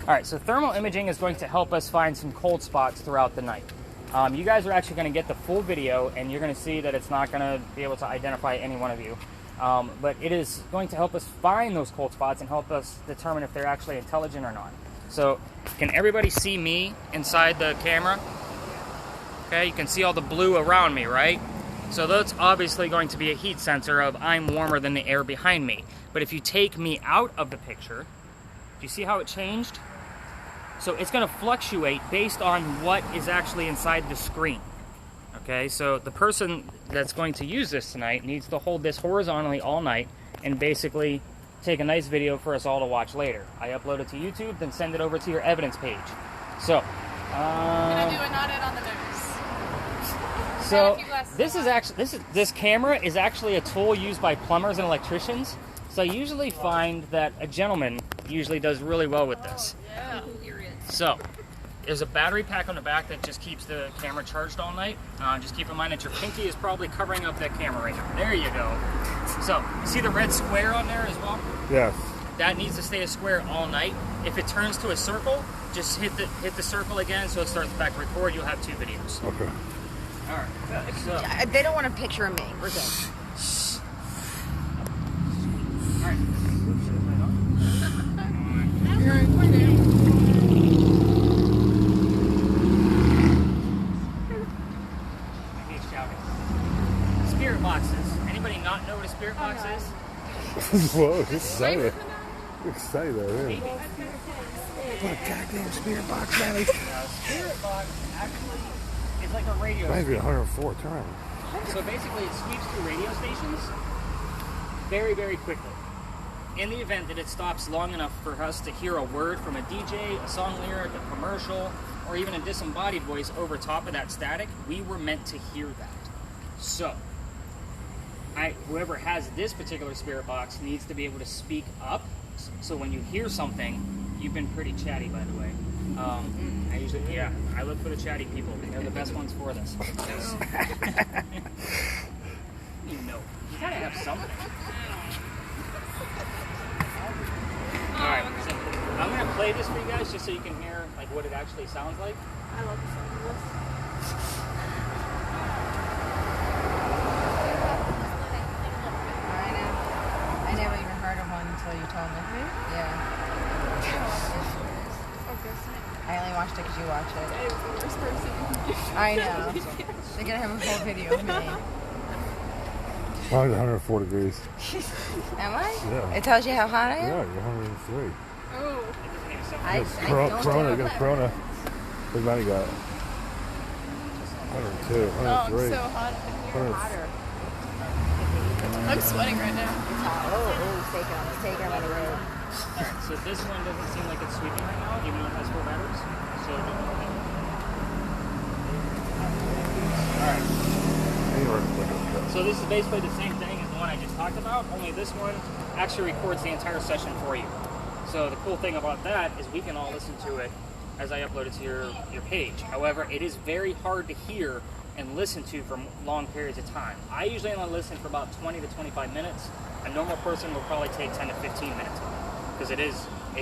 All right, so thermal imaging is going to help us find some cold spots throughout the night. You guys are actually going to get the full video, and you're going to see that it's not going to be able to identify any one of you. But it is going to help us find those cold spots and help us determine if they're actually intelligent or not. So, can everybody see me inside the camera? Okay, you can see all the blue around me, right? So that's obviously going to be a heat sensor of I'm warmer than the air behind me. But if you take me out of the picture, do you see how it changed? So it's going to fluctuate based on what is actually inside the screen. Okay, so the person that's going to use this tonight needs to hold this horizontally all night and basically take a nice video for us all to watch later. I upload it to YouTube, then send it over to your evidence page. So, Can I do a nodded on the nose? So this camera is actually a tool used by plumbers and electricians. So I usually find that a gentleman usually does really well with this. Yeah. So, there's a battery pack on the back that just keeps the camera charged all night. Just keep in mind that your pinky is probably covering up that camera right now. There you go. So, you see the red square on there as well? Yes. That needs to stay a square all night. If it turns to a circle, just hit the circle again so it starts back to record. You'll have 2 videos. Okay. All right. So, They don't want a picture of me. We're good. all right. Spirit boxes. Anybody not know what a spirit box is? Whoa, excited. Excited, man. What a goddamn spirit box, man. Spirit box actually is like a radio. Might be 104 turn. So basically it sweeps through radio stations very, very quickly. In the event that it stops long enough for us to hear a word from a DJ, a song lyric, a commercial, or even a disembodied voice over top of that static, we were meant to hear that. So, whoever has this particular spirit box needs to be able to speak up. So when you hear something, you've been pretty chatty, by the way. I look for the chatty people. They're the best ones for this. You gotta have something. Alright, so I'm gonna play this for you guys just so you can hear like what it actually sounds like. I love the sound of this. I know. I never even heard of one until you told me. Yeah. I only watched it because you watched it. I was the worst person. I know. They're going to have a whole video of me. Mine's 104 degrees. Am I? Yeah. It tells you how hot I am? Yeah, you're 103. Oh. I don't Corona, do you it. got Corona. What money got? 102, 103. Oh, I'm so hot. You're hotter. I'm sweating right now. It's hot. Oh, take it. Let's take it by the road. Alright, so this one doesn't seem like it's sweeping right now, even though it has 4 batteries. So Alright. So this is basically the same thing as the one I just talked about, only this one actually records the entire session for you. So the cool thing about that is we can all listen to it as I upload it to your page. However, it is very hard to hear and listen to for long periods of time. I usually only listen for about 20 to 25 minutes. A normal person will probably take 10 to 15 minutes because it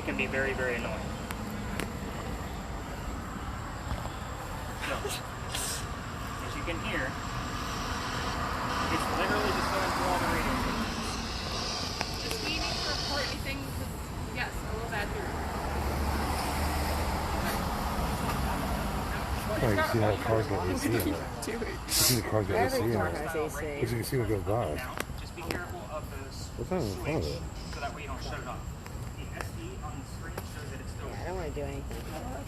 can be very, very annoying. So, as you can hear, it's literally just going through all the radio stations. Does we need to report anything? Yes, a little bad here. Oh, you can see how cars get AC in there. You can see the cars get AC in Every car there. has AC. Because you can see what goes by. Just be careful of those What's that in front of switch it? so that way you don't shut it off. The SD on the screen shows that it's still I don't want to do anything.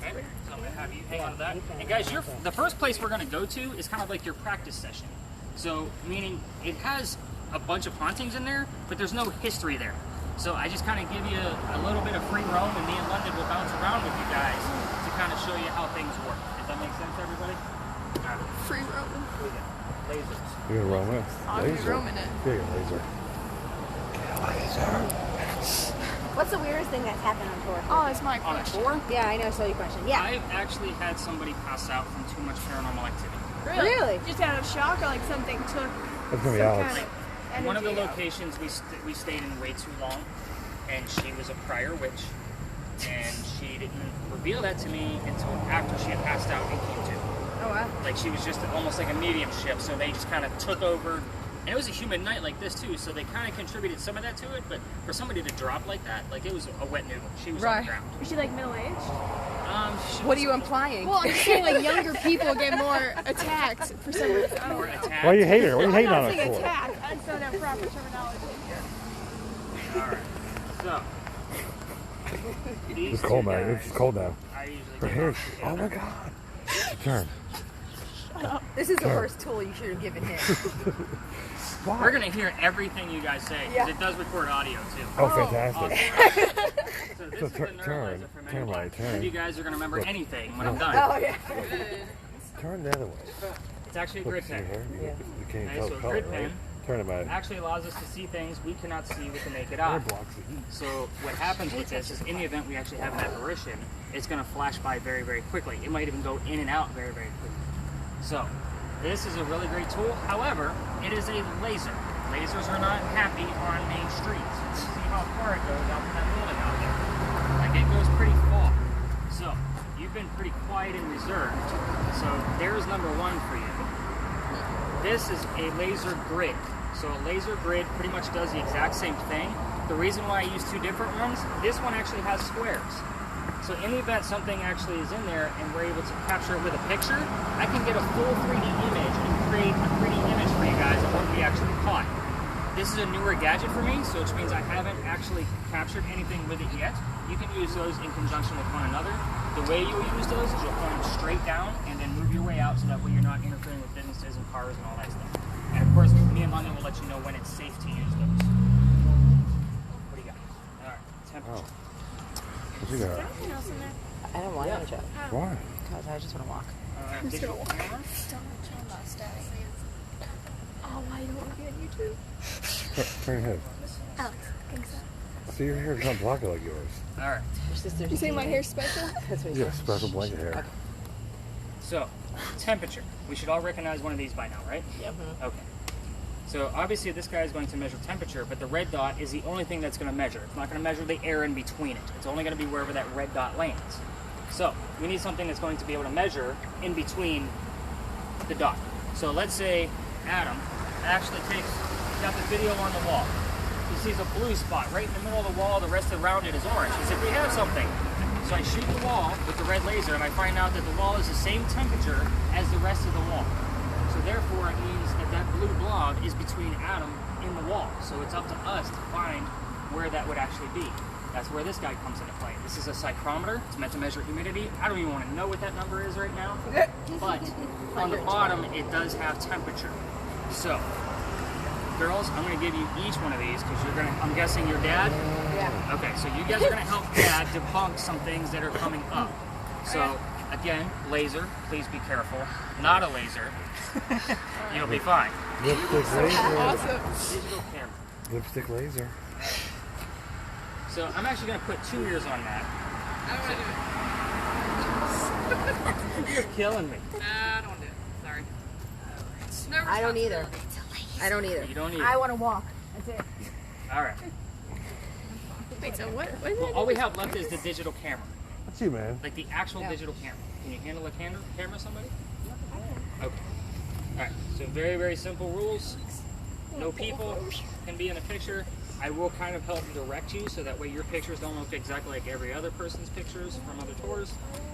okay. So I'm gonna have you hang on to that. And guys, the first place we're gonna go to is kind of like your practice session. So meaning it has a bunch of hauntings in there, but there's no history there. So I just kind of give you a little bit of free roam, and me and London will bounce around with you guys to kind of show you how things work. Does that make sense, everybody? All right. Free roaming. Here we go. Lasers. You're gonna roam it? I'll be roaming it. Yeah, laser. What's the weirdest thing that's happened on tour? Oh, it's my On a question. tour, Yeah, I know. So your question. Yeah. I've actually had somebody pass out from too much paranormal activity. Really? Just out of shock, or like something took That's gonna be some Alex. kind of energy One of the out? locations we stayed in way too long, and she was a prior witch, and she didn't reveal that to me until after she had passed out and came to. Oh wow. Like she was just almost like a mediumship, so they just kind of took over. And it was a humid night like this too, so they kind of contributed some of that to it. But for somebody to drop like that, like it was a wet noodle. She was on Right. the ground. Is she like middle-aged? What are you implying? Well, I'm saying like younger people get more attacked for some reason. I don't Or know. attacked. Why you hate her? What are you hating I'm on not her saying for? attack. I just don't have proper terminology. All right. So these It's cold two now. guys, It's cold now. I usually Her get hair. off Oh together. my God. Turn. This is the worst tool you should have given him. We're gonna hear everything you guys say because Yeah. it does record audio too. Oh, fantastic. So this So is the turn- neuralizer for turn men. right, turn. None of you guys are gonna remember anything when I'm done. Oh yeah. Turn the other way. It's actually a Look, grid see her? pen. You can't Okay, tell so the a color, grid right? pen Turn it back. Actually allows us to see things we cannot see with the naked Hair eye. blocks the heat. So what happens with this is in the event we actually have an apparition, it's going to flash by very, very quickly. It might even go in and out very, very quickly. So this is a really great tool. However, it is a laser. Lasers are not happy on main streets. You can see how far it goes out to that building out there. Like it goes pretty far. So you've been pretty quiet and reserved. So there's number one for you. This is a laser grid. So a laser grid pretty much does the exact same thing. The reason why I use two different ones, this one actually has squares. So in the event something actually is in there and we're able to capture it with a picture, I can get a full 3D image and create a 3D image for you guys of what we actually caught. This is a newer gadget for me, so which means I haven't actually captured anything with it yet. You can use those in conjunction with one another. The way you'll use those is you'll point them straight down and then move your way out so that way you're not interfering with businesses and cars and all that stuff. And of course, me and London will let you know when it's safe to use those. What do you got? All right, temperature. What you got? I don't want to joke Why? because I just want to walk. Digital camera. Oh, why don't want to be on YouTube? Turn your head. Alex, thanks. See, your hair's not blocky like yours. All right. Your sister's. You say my hair's special? That's what he Yeah, said. special blanket hair. So, temperature. We should all recognize one of these by now, right? Yep. Okay. So obviously this guy is going to measure temperature, but the red dot is the only thing that's going to measure. It's not going to measure the air in between it. It's only going to be wherever that red dot lands. So we need something that's going to be able to measure in between the dot. So let's say Adam actually got the video on the wall. He sees a blue spot right in the middle of the wall. The rest around it is orange. He said, we have something. So I shoot the wall with the red laser, and I find out that the wall is the same temperature as the rest of the wall. So therefore, it means that that blue blob is between Adam in the wall. So it's up to us to find where that would actually be. That's where this guy comes into play. This is a psychrometer. It's meant to measure humidity. I don't even want to know what that number is right now. But on the bottom, it does have temperature. So, girls, I'm going to give you each one of these because you're going to, I'm guessing your dad? Yeah. Okay, so you guys are going to help Dad debunk some things that are coming up. So, again, laser, please be careful. Not a laser. You'll be fine. Lipstick laser. Awesome. Digital camera. Lipstick laser. So, I'm actually going to put 2 ears on that. I don't want to do it. You're killing me. Nah, I don't want to do it. Sorry. It's no I don't either. responsibility. I don't either. You don't need I it. want to walk. That's it. All right. Wait, so what is Well, it? all we have left is the digital camera. That's you, man. Like the actual Yeah. digital camera. Can you handle a camera, somebody? Okay. Alright, so very, very simple rules. No people can be in a picture. I will kind of help direct you so that way your pictures don't look exactly like every other person's pictures from other tours.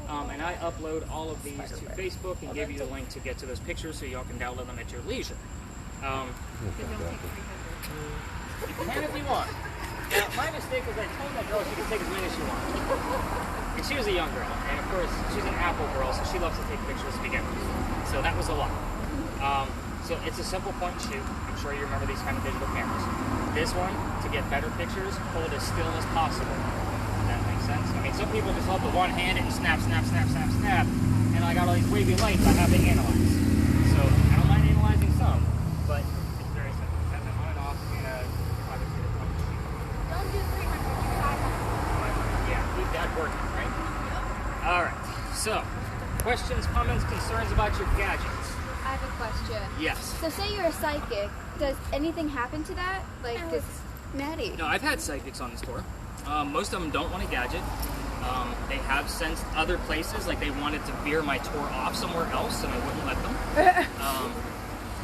And I upload all of these to Facebook and give you the link to get to those pictures so y'all can download them at your leisure. You can if you want. Now, my mistake was I told that girl she could take as many as she wanted. And she was a young girl, and of course, she's an Apple girl, so she loves to take pictures to begin with. So that was a lot. So it's a simple point and shoot. I'm sure you remember these kind of digital cameras. This one, to get better pictures, hold as still as possible. If that makes sense. I mean, some people just hold the one hand and snap, snap, snap, snap, snap, and I got all these wavy lights I have to analyze. So I don't mind analyzing some, but it's very simple. Set them on and off, and obviously the point and shoot. Don't do 300. Yeah, keep that working, right? All right. So, questions, comments, concerns about your gadgets? I have a question. Yes. So say you're a psychic. Does anything happen to that? Like, Maddie. No, I've had psychics on this tour. Most of them don't want a gadget. They have sensed other places, like they wanted to veer my tour off somewhere else, and I wouldn't let them.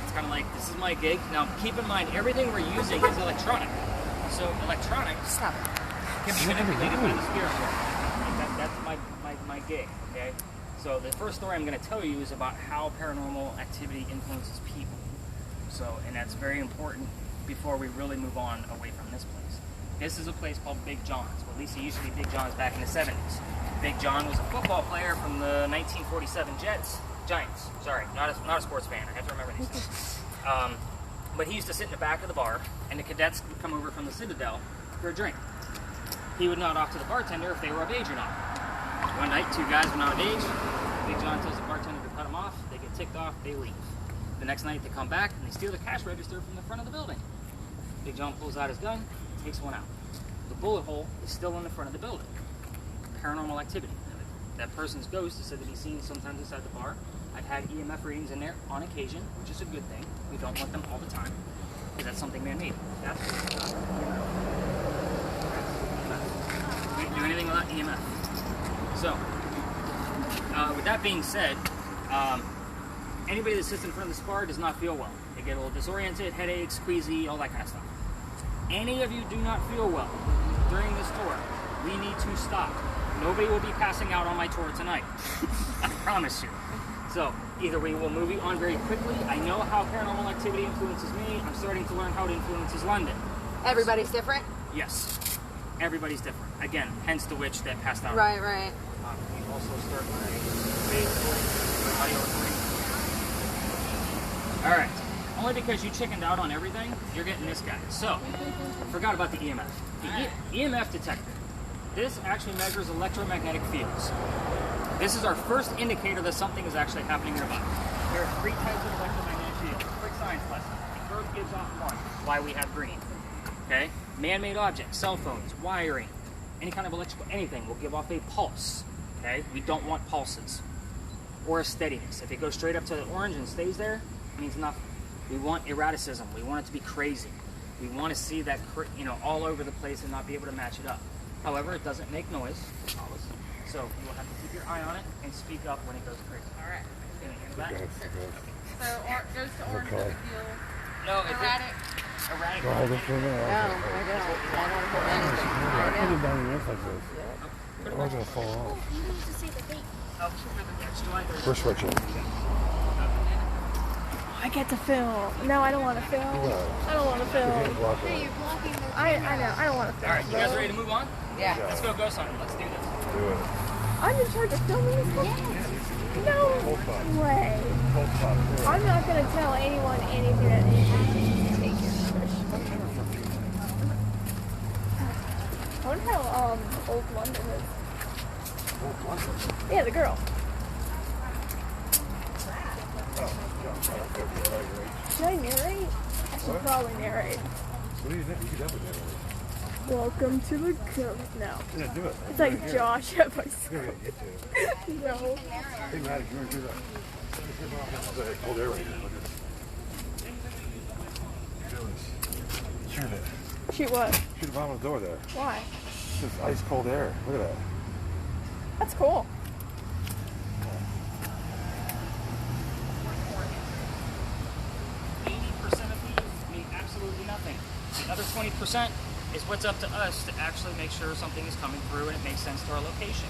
It's kind of like, this is my gig. Now, keep in mind, everything we're using is electronic. So electronics Stop. can be manipulated by the spirit world. Like that's my gig, okay? So the first story I'm going to tell you is about how paranormal activity influences people. So, and that's very important before we really move on away from this place. This is a place called Big John's. Well, at least it used to be Big John's back in the 70s. Big John was a football player from the 1947 Giants. Sorry, not a sports fan. I have to remember these things. But he used to sit in the back of the bar, and the cadets would come over from the Citadel for a drink. He would nod off to the bartender if they were of age or not. One night, two guys were not of age. Big John tells the bartender to cut them off. They get ticked off. They leave. The next night, they come back, and they steal the cash register from the front of the building. Big John pulls out his gun, takes one out. The bullet hole is still in the front of the building. Paranormal activity. That person's ghost is said to be seen sometimes inside the bar. I've had EMF readings in there on occasion, which is a good thing. We don't want them all the time, because that's something man-made. That's EMF. We can't do anything without EMF. So, with that being said, anybody that sits in front of this bar does not feel well. They get a little disoriented, headaches, queasy, all that kind of stuff. Any of you do not feel well during this tour, we need to stop. Nobody will be passing out on my tour tonight. I promise you. So, either we will move you on very quickly. I know how paranormal activity influences me. I'm starting to learn how it influences London. Everybody's different? Yes. Everybody's different. Again, hence the witch that passed out. Right, right. We also start learning Facebook, audio recording. All right. Only because you chickened out on everything, you're getting this guy. So, forgot about the EMF. The EMF detector. This actually measures electromagnetic fields. This is our first indicator that something is actually happening nearby. There are 3 types of electromagnetic fields. Quick science lesson. The Earth gives off one. Why we have green. Okay? Man-made objects, cell phones, wiring, any kind of electrical anything will give off a pulse. Okay? We don't want pulses. Or a steadiness. If it goes straight up to the orange and stays there, it means nothing. We want erraticism. We want it to be crazy. We want to see that, all over the place and not be able to match it up. However, it doesn't make noise, so you will have to keep your eye on it and speak up when it goes crazy. All right. Can you handle that? So goes to orange Okay. doesn't feel No, it's erratic. erratic. Go hold it for a minute. No, I don't. I don't hold anything. I put it down your neck like this. Put it Or it's gonna fall off. You need to say the date. up to the next July 30th. We're switching. I get to film. No, I don't want to film. I don't want to film. Block Hey, it. you're blocking the I know. I don't want to film. All right, you guys ready to move on? Yeah. Let's go ghost hunting. Let's do this. Do it. I'm in charge of filming this one? No way. Hold top. I'm not going to tell anyone anything that anything. Take your fish. I wonder how old London is. Yeah, the girl. Should I narrate? I should probably narrate. What do you think? You could definitely do it. Welcome to the coast. No. Yeah, do it. It's like Josh episode. Here, get to it. No. Hey, Maddie, you want to do that? There's a cold air right here. Look at this. Do this. Shoot it. Shoot what? Shoot the bottom of the door there. Why? It's ice cold air. Look at that. That's cool. 80% of these mean absolutely nothing. The other 20% is what's up to us to actually make sure something is coming through and it makes sense to our location.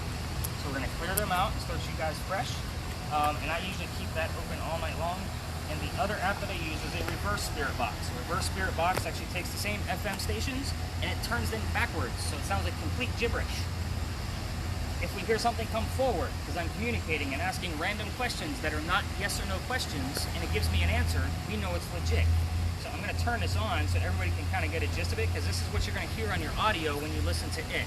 So we're going to clear them out and start you guys fresh. And I usually keep that open all night long. And the other app that I use is a reverse spirit box. A reverse spirit box actually takes the same FM stations and it turns them backwards, so it sounds like complete gibberish. If we hear something come forward, because I'm communicating and asking random questions that are not yes or no questions, and it gives me an answer, we know it's legit. So I'm going to turn this on so everybody can kind of get a gist of it, because this is what you're going to hear on your audio when you listen to it.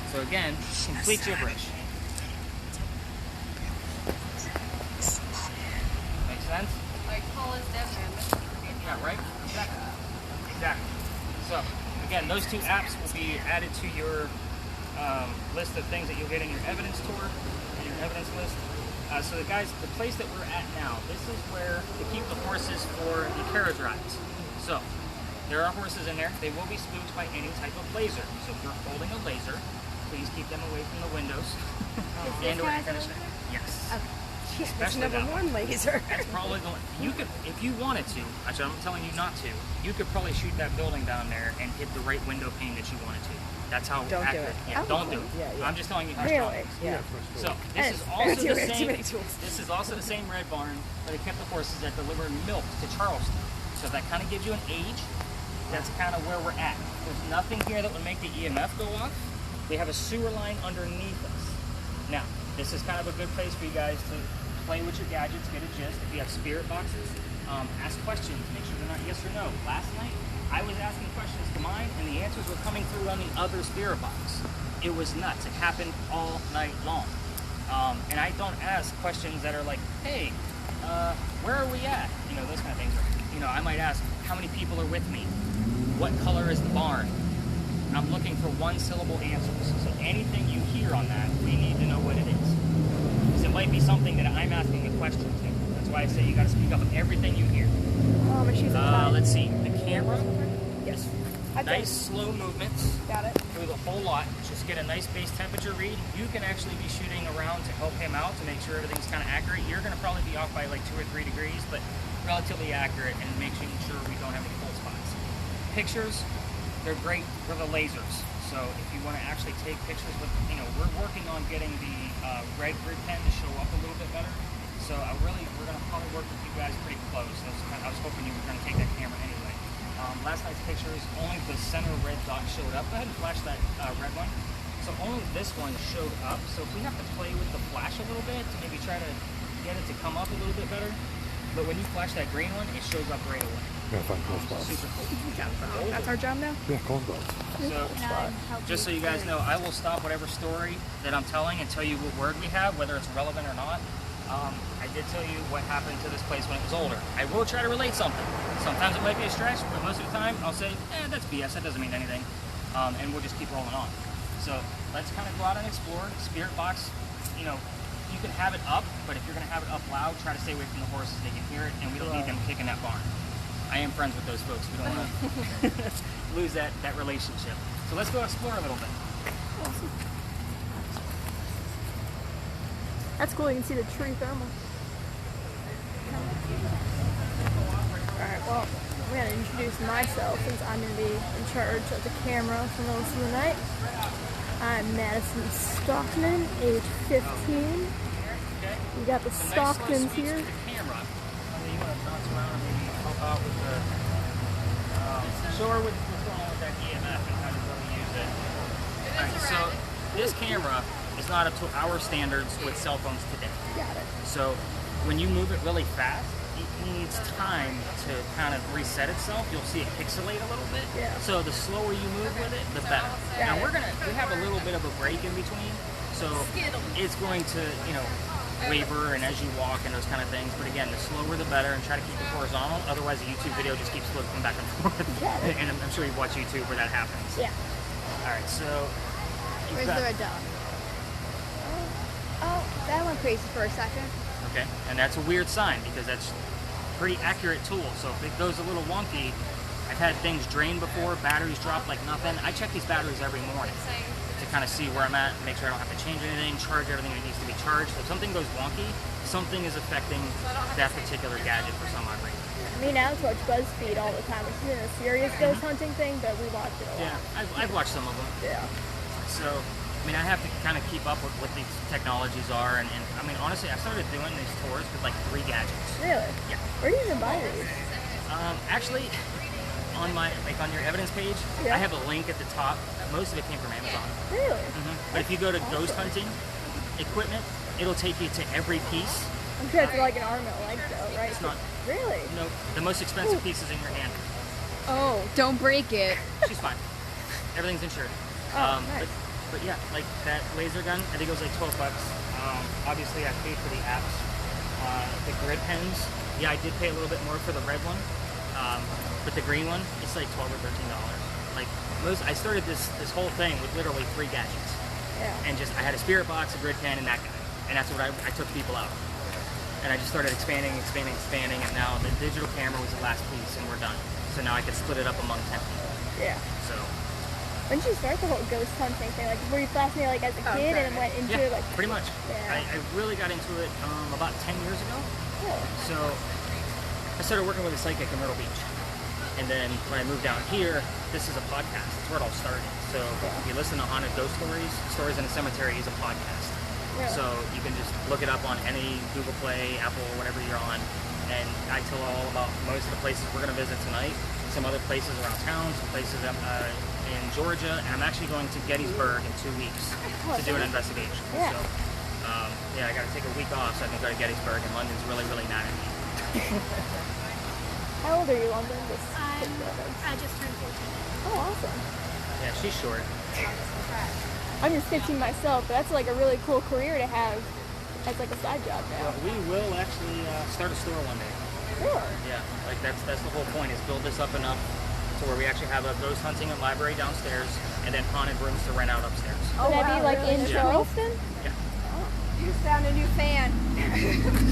So again, complete gibberish. Make sense? Like Paul is Devin. Yeah, right? Exactly. Exactly. So, again, those 2 apps will be added to your list of things that you'll get in your evidence tour, and your evidence list. So the guys, the place that we're at now, this is where we keep the horses for the carriage rides. So, There are horses in there. They will be spooked by any type of laser. So if you're holding a laser, please keep them away from the windows and or air conditioner. Yes. Especially number that one laser. That's probably the one. You could, if you wanted to, actually I'm telling you not to, you could probably shoot that building down there and hit the right window pane that you wanted to. That's how Don't do accurate. it. Yeah, Oh, don't do it. yeah. I'm just telling you how strong Really? it is. Yeah. So this is And also too the many same. tools. This is also the same red barn that they kept the horses that deliver milk to Charleston. So that kind of gives you an age. That's kind of where we're at. There's nothing here that would make the EMF go off. They have a sewer line underneath us. Now, this is kind of a good place for you guys to play with your gadgets, get a gist. If you have spirit boxes, ask questions. Make sure they're not yes or no. Last night, I was asking questions to mine, and the answers were coming through on the other spirit box. It was nuts. It happened all night long. And I don't ask questions that are like, hey, where are we at? You know, those kind of things. You know, I might ask, how many people are with me? What color is the barn? I'm looking for one-syllable answers. So anything you hear on that, we need to know what it is. Because it might be something that I'm asking a question to. That's why I say you got to speak up on everything you hear. Oh, my shoes are tied. Let's see. The camera. Yes. Nice slow movements Got it. through the whole lot. Just get a nice base temperature read. You can actually be shooting around to help him out to make sure everything's kind of accurate. You're going to probably be off by like 2 or 3 degrees, but relatively accurate and making sure we don't have any cold spots. Pictures, they're great for the lasers. So if you want to actually take pictures with, you know, we're working on getting the red grid pen to show up a little bit better. So we're going to probably work with you guys pretty close. I was hoping you were going to take that camera anyway. Last night's pictures, only the center red dot showed up. Go ahead and flash that red one. So only this one showed up. So if we have to play with the flash a little bit to maybe try to get it to come up a little bit better. But when you flash that green one, it shows up right away. Yeah, find cold spots. Super cool. That's our job now? Yeah, cold spots. So, just so you guys know, I will stop whatever story that I'm telling and tell you what word we have, whether it's relevant or not. I did tell you what happened to this place when it was older. I will try to relate something. Sometimes it might be a stretch, but most of the time I'll say, that's BS, that doesn't mean anything. And we'll just keep rolling on. So let's kind of go out and explore. Spirit box, you know, you can have it up, but if you're going to have it up loud, try to stay away from the horses. They can hear it, and we don't need them kicking that barn. I am friends with those folks. We don't want to lose that relationship. So let's go explore a little bit. Awesome. That's cool. You can see the tree thermal. Alright, well, I'm going to introduce myself since I'm going to be in charge of the camera for most of the night. I'm Madison Stockman, age 15. We got the Stocktons here. The camera. You want to bounce around and maybe help out with the show her what's going on with that EMF and how to really use it. Alright, so this camera is not up to our standards with cell phones today. Got it. So when you move it really fast, it needs time to kind of reset itself. You'll see it pixelate a little bit. Yeah. So the slower you move with it, the better. Now we have a little bit of a break in between, so it's going to, you know, waver and as you walk and those kind of things. But again, the slower the better, and try to keep it horizontal. Otherwise, the YouTube video just keeps flipping back and forth. And I'm sure you watch YouTube where that happens. Yeah. All right, so Where's the red dot? Oh, that went crazy for a second. Okay, and that's a weird sign because that's a pretty accurate tool. So if it goes a little wonky, I've had things drain before, batteries drop like nothing. I check these batteries every morning to kind of see where I'm at, make sure I don't have to change anything, charge everything that needs to be charged. So if something goes wonky, something is affecting that particular gadget for some odd reason. Me and Alex watch BuzzFeed all the time. It's in a serious ghost hunting thing, but we watch it a lot. Yeah, I've watched some of them. Yeah. So, I mean, I have to kind of keep up with what these technologies are. And I mean, honestly, I started doing these tours with like 3 gadgets. Really? Yeah. Where do you even buy these? Actually, on my on your evidence page, Yeah. I have a link at the top. Most of it came from Amazon. Really? But if you go to ghost hunting equipment, it'll take you to every piece. I'm sure it's like an arm and a leg though, right? It's not. Really? No, the most expensive piece is in your hand. Oh, don't break it. She's fine. Everything's insured. Oh, nice. But yeah, like that laser gun, I think it was like $12. Obviously, I paid for the apps. The grid pens, yeah, I did pay a little bit more for the red one. But the green one, it's like $12 or $13. Like I started this whole thing with literally 3 gadgets. Yeah. And just, I had a spirit box, a grid pen, and that guy. And that's what I took people out. And I just started expanding, and now the digital camera was the last piece, and we're done. So now I can split it up among 10 people. Yeah. So When did you start the whole ghost hunting thing? Like, were you fascinated like as a kid and then went into yeah, it like? pretty much. Yeah. I really got into it about 10 years ago. Cool. So I started working with a psychic in Myrtle Beach. And then when I moved down here, this is a podcast. That's where it all started. So if you listen to Haunted Ghost Stories, Stories in a Cemetery is a podcast. Yeah. So you can just look it up on any Google Play, Apple, whatever you're on. And I tell all about most of the places we're going to visit tonight. Some other places around town, some places in Georgia. And I'm actually going to Gettysburg in 2 weeks to do an investigation. Yeah. So I got to take a week off so I can go to Gettysburg. And London's really, really mad at me. How old are you, London? I just turned 14. Oh, awesome. Yeah, she's short. I'm just 15 myself, but that's like a really cool career to have as like a side job now. We will actually start a store one day. Really? Yeah, like that's the whole point, is build this up enough to where we actually have a ghost hunting and library downstairs, and then haunted rooms to rent out upstairs. Would that be like in Charleston? Yeah. You found a new fan.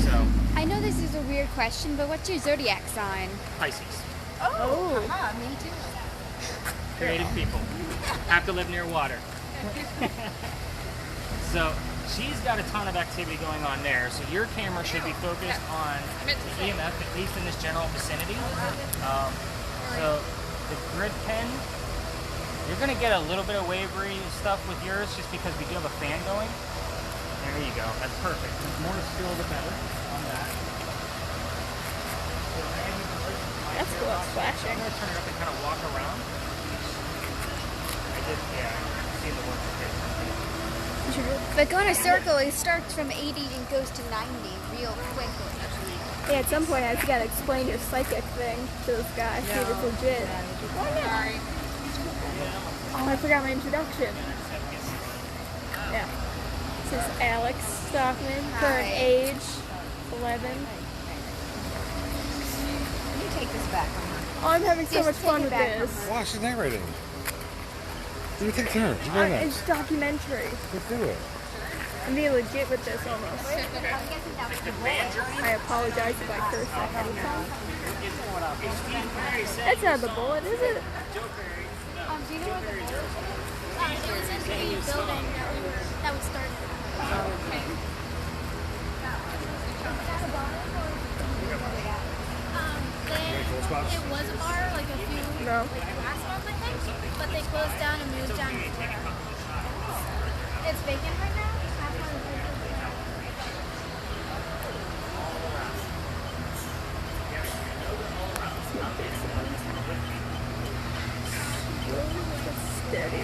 So I know this is a weird question, but what's your zodiac sign? Pisces, Oh, me too. creative people, have to live near water. So she's got a ton of activity going on there. So your camera should be focused on the EMF, at least in this general vicinity. So the grid pen, you're going to get a little bit of wavery stuff with yours just because we do have a fan going. There you go. That's perfect. The more still, the better on that. That's cool. It's flashing. I'm going to turn it up and kind of walk around. I did, yeah. I've seen the work of it. But going a circle, it starts from 80 and goes to 90 real quickly. Yeah, at some point I just gotta explain your psychic thing to those guys, see if it's legit. Sorry. Oh, I forgot my introduction. Yeah. This is Alex Stockman, current Hi. age 11. You take this back. Oh, I'm having so Just much take fun it with back this. from Wow, she's narrating. You take turn. You go next. It's documentary. Let's do it. I'm being legit with this almost. I apologize if I curse ahead of time. That's not the bullet, is it? Do you know what the It was in the building that was started. It was a bar like a few No. last month, I think, but they closed down and moved down. It's vacant right now. Steady.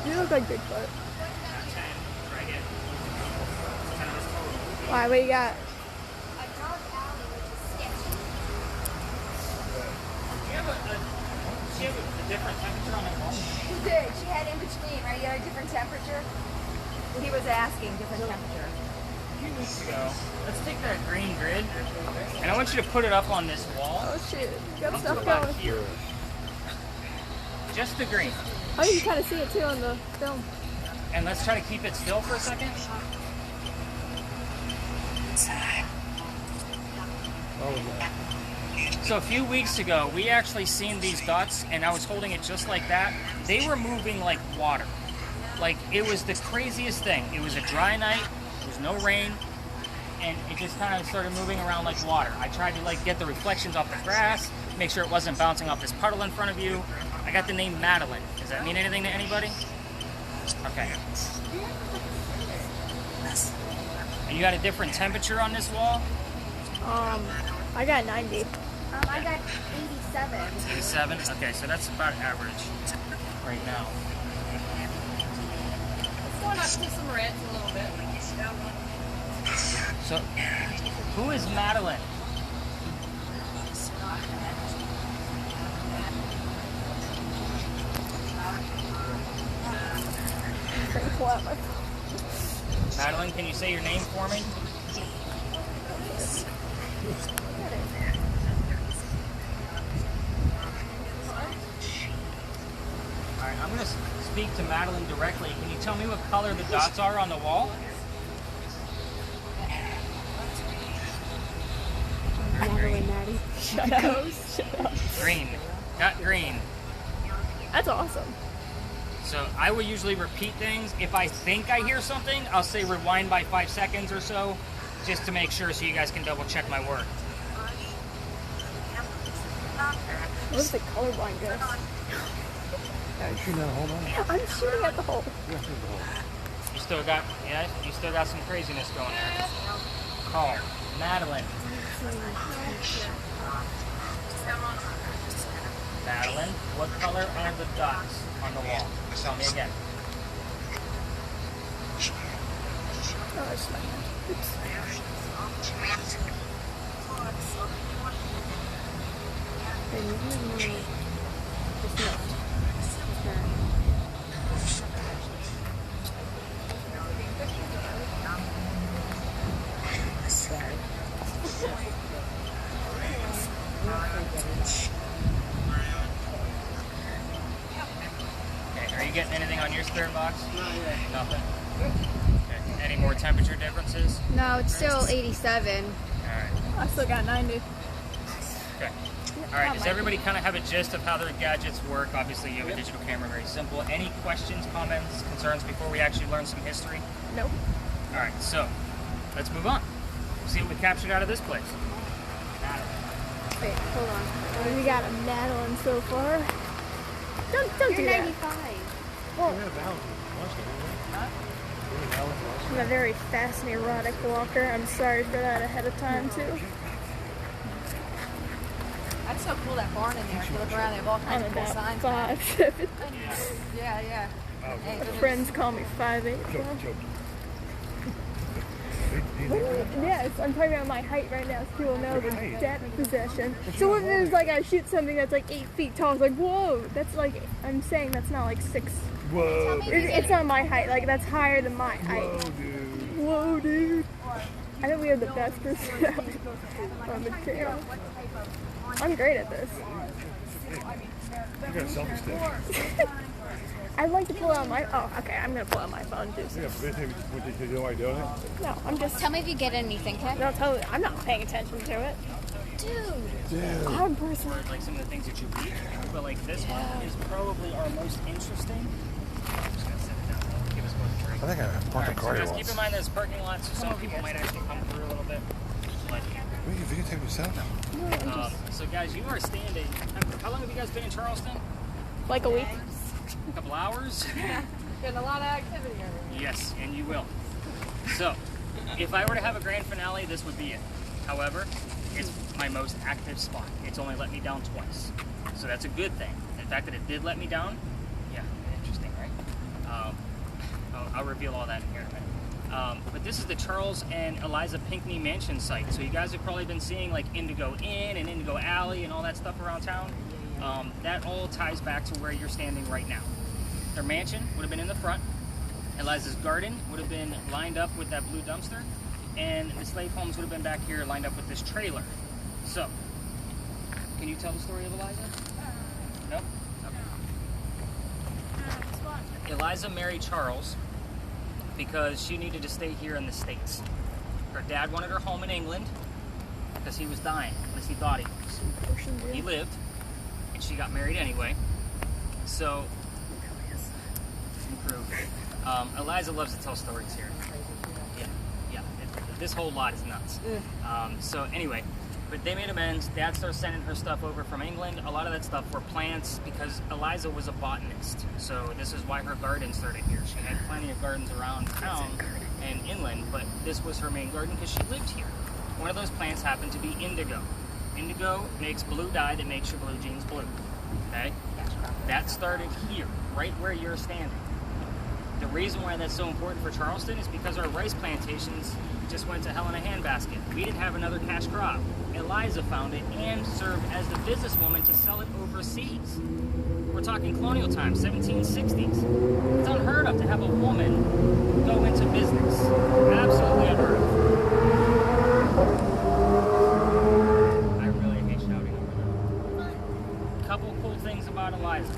You look like Bigfoot. Why? What you got? She have a different temperature on the wall. She did. She had in between, right? You had a different temperature. He was asking different temperature. So let's take that green grid, and I want you to put it up on this wall. Oh shit. You got Up to stuff about going. here. Just the green. Oh, you can kind of see it too on the film. And let's try to keep it still for a second. So a few weeks ago, we actually seen these dots, and I was holding it just like that. They were moving like water. Like, it was the craziest thing. It was a dry night, there was no rain, and it just kind of started moving around like water. I tried to like get the reflections off the grass, make sure it wasn't bouncing off this puddle in front of you. I got the name Madeline. Does that mean anything to anybody? Okay. And you got a different temperature on this wall? I got 90. I got 87. 87? Okay, so that's about average right now. It's going up to some reds a little bit. So, who is Madeline? Pretty pull out my Madeline, can you say your name for me? Alright, I'm going to speak to Madeline directly. Can you tell me what color the dots are on the wall? Shut up. Shut up. Green. Got green. That's awesome. So I will usually repeat things. If I think I hear something, I'll say rewind by 5 seconds or so, just to make sure so you guys can double check my work. What is the colorblind guy? Shooting at a hole now. I'm shooting at the hole. Yeah, shoot the hole. You still got some craziness going there. Call Madeline. Madeline, what color are the dots on the wall? Tell me again. Oh, it's my hand. Oops. Okay, are you getting anything on your spirit box? Nothing. Okay. Any more temperature differences? No, it's still 87. All right. I still got 90. Okay. All right. Does everybody kind of have a gist of how their gadgets work? Obviously, you have a digital camera, very simple. Any questions, comments, concerns before we actually learn some history? Nope. All right. So let's move on. See what we captured out of this place. Wait, hold on. We got a Madeline so far. Don't do You're that. 95. Well, Yeah, balance. I'm a very fast and erotic walker. I'm sorry for that ahead of time, too. That's so cool, that barn in there. If you look around, they have all kinds I'm of cool about signs. 5'7". Yeah, yeah. Hey, My so there's- friends call me 5'8". Yes, I'm talking about my height right now, so people know the depth possession. So if it was like I shoot something that's like 8 feet tall, it's like, whoa, that's like, I'm saying that's not like 6. Whoa. It's not my height, like that's higher than my height. Whoa, dude. Whoa, dude. I think we have the best personality on the channel. I'm great at this. You got a selfie stick. I'd like to pull out my, oh, okay, I'm gonna pull out my phone too. Yeah, but you know why you're doing it? No, I'm just, Tell me if you get anything, okay? no, totally, I'm not paying attention to it. Dude. Odd person. Like some of the things that you read, but like this one is probably our most interesting. I'm just gonna set it down low. Give us more of a drink. I think I parked a So car here just keep once. in mind there's parking lots, so some people might actually come through a little bit. But, Wait, you videotape yourself now? so guys, you are standing. How long have you guys been in Charleston? Like a week. A couple hours? Getting a lot of activity over here. Yes, and you will. So, if I were to have a grand finale, this would be it. However, it's my most active spot. It's only let me down twice. So that's a good thing. The fact that it did let me down, yeah, interesting, right? I'll reveal all that in here in a minute. But this is the Charles and Eliza Pinckney mansion site. So you guys have probably been seeing like Indigo Inn and Indigo Alley and all that stuff around town. That all ties back to where you're standing right now. Their mansion would have been in the front. Eliza's garden would have been lined up with that blue dumpster. And the slave homes would have been back here lined up with this trailer. So, can you tell the story of Eliza? No? Okay. Eliza married Charles because she needed to stay here in the States. Her dad wanted her home in England because he was dying, at least he thought he was. He lived, and she got married anyway. So, improved. Eliza loves to tell stories here. Yeah. This whole lot is nuts. So anyway, but they made amends. Dad started sending her stuff over from England. A lot of that stuff were plants because Eliza was a botanist. So this is why her garden started here. She had plenty of gardens around town and inland, but this was her main garden because she lived here. One of those plants happened to be indigo. Indigo makes blue dye that makes your blue jeans blue. Okay? That started here, right where you're standing. The reason why that's so important for Charleston is because our rice plantations just went to hell in a handbasket. We didn't have another cash crop. Eliza found it and served as the businesswoman to sell it overseas. We're talking colonial times, 1760s. It's unheard of to have a woman go into business. Absolutely unheard of. I really hate shouting over that. Couple cool things about Eliza.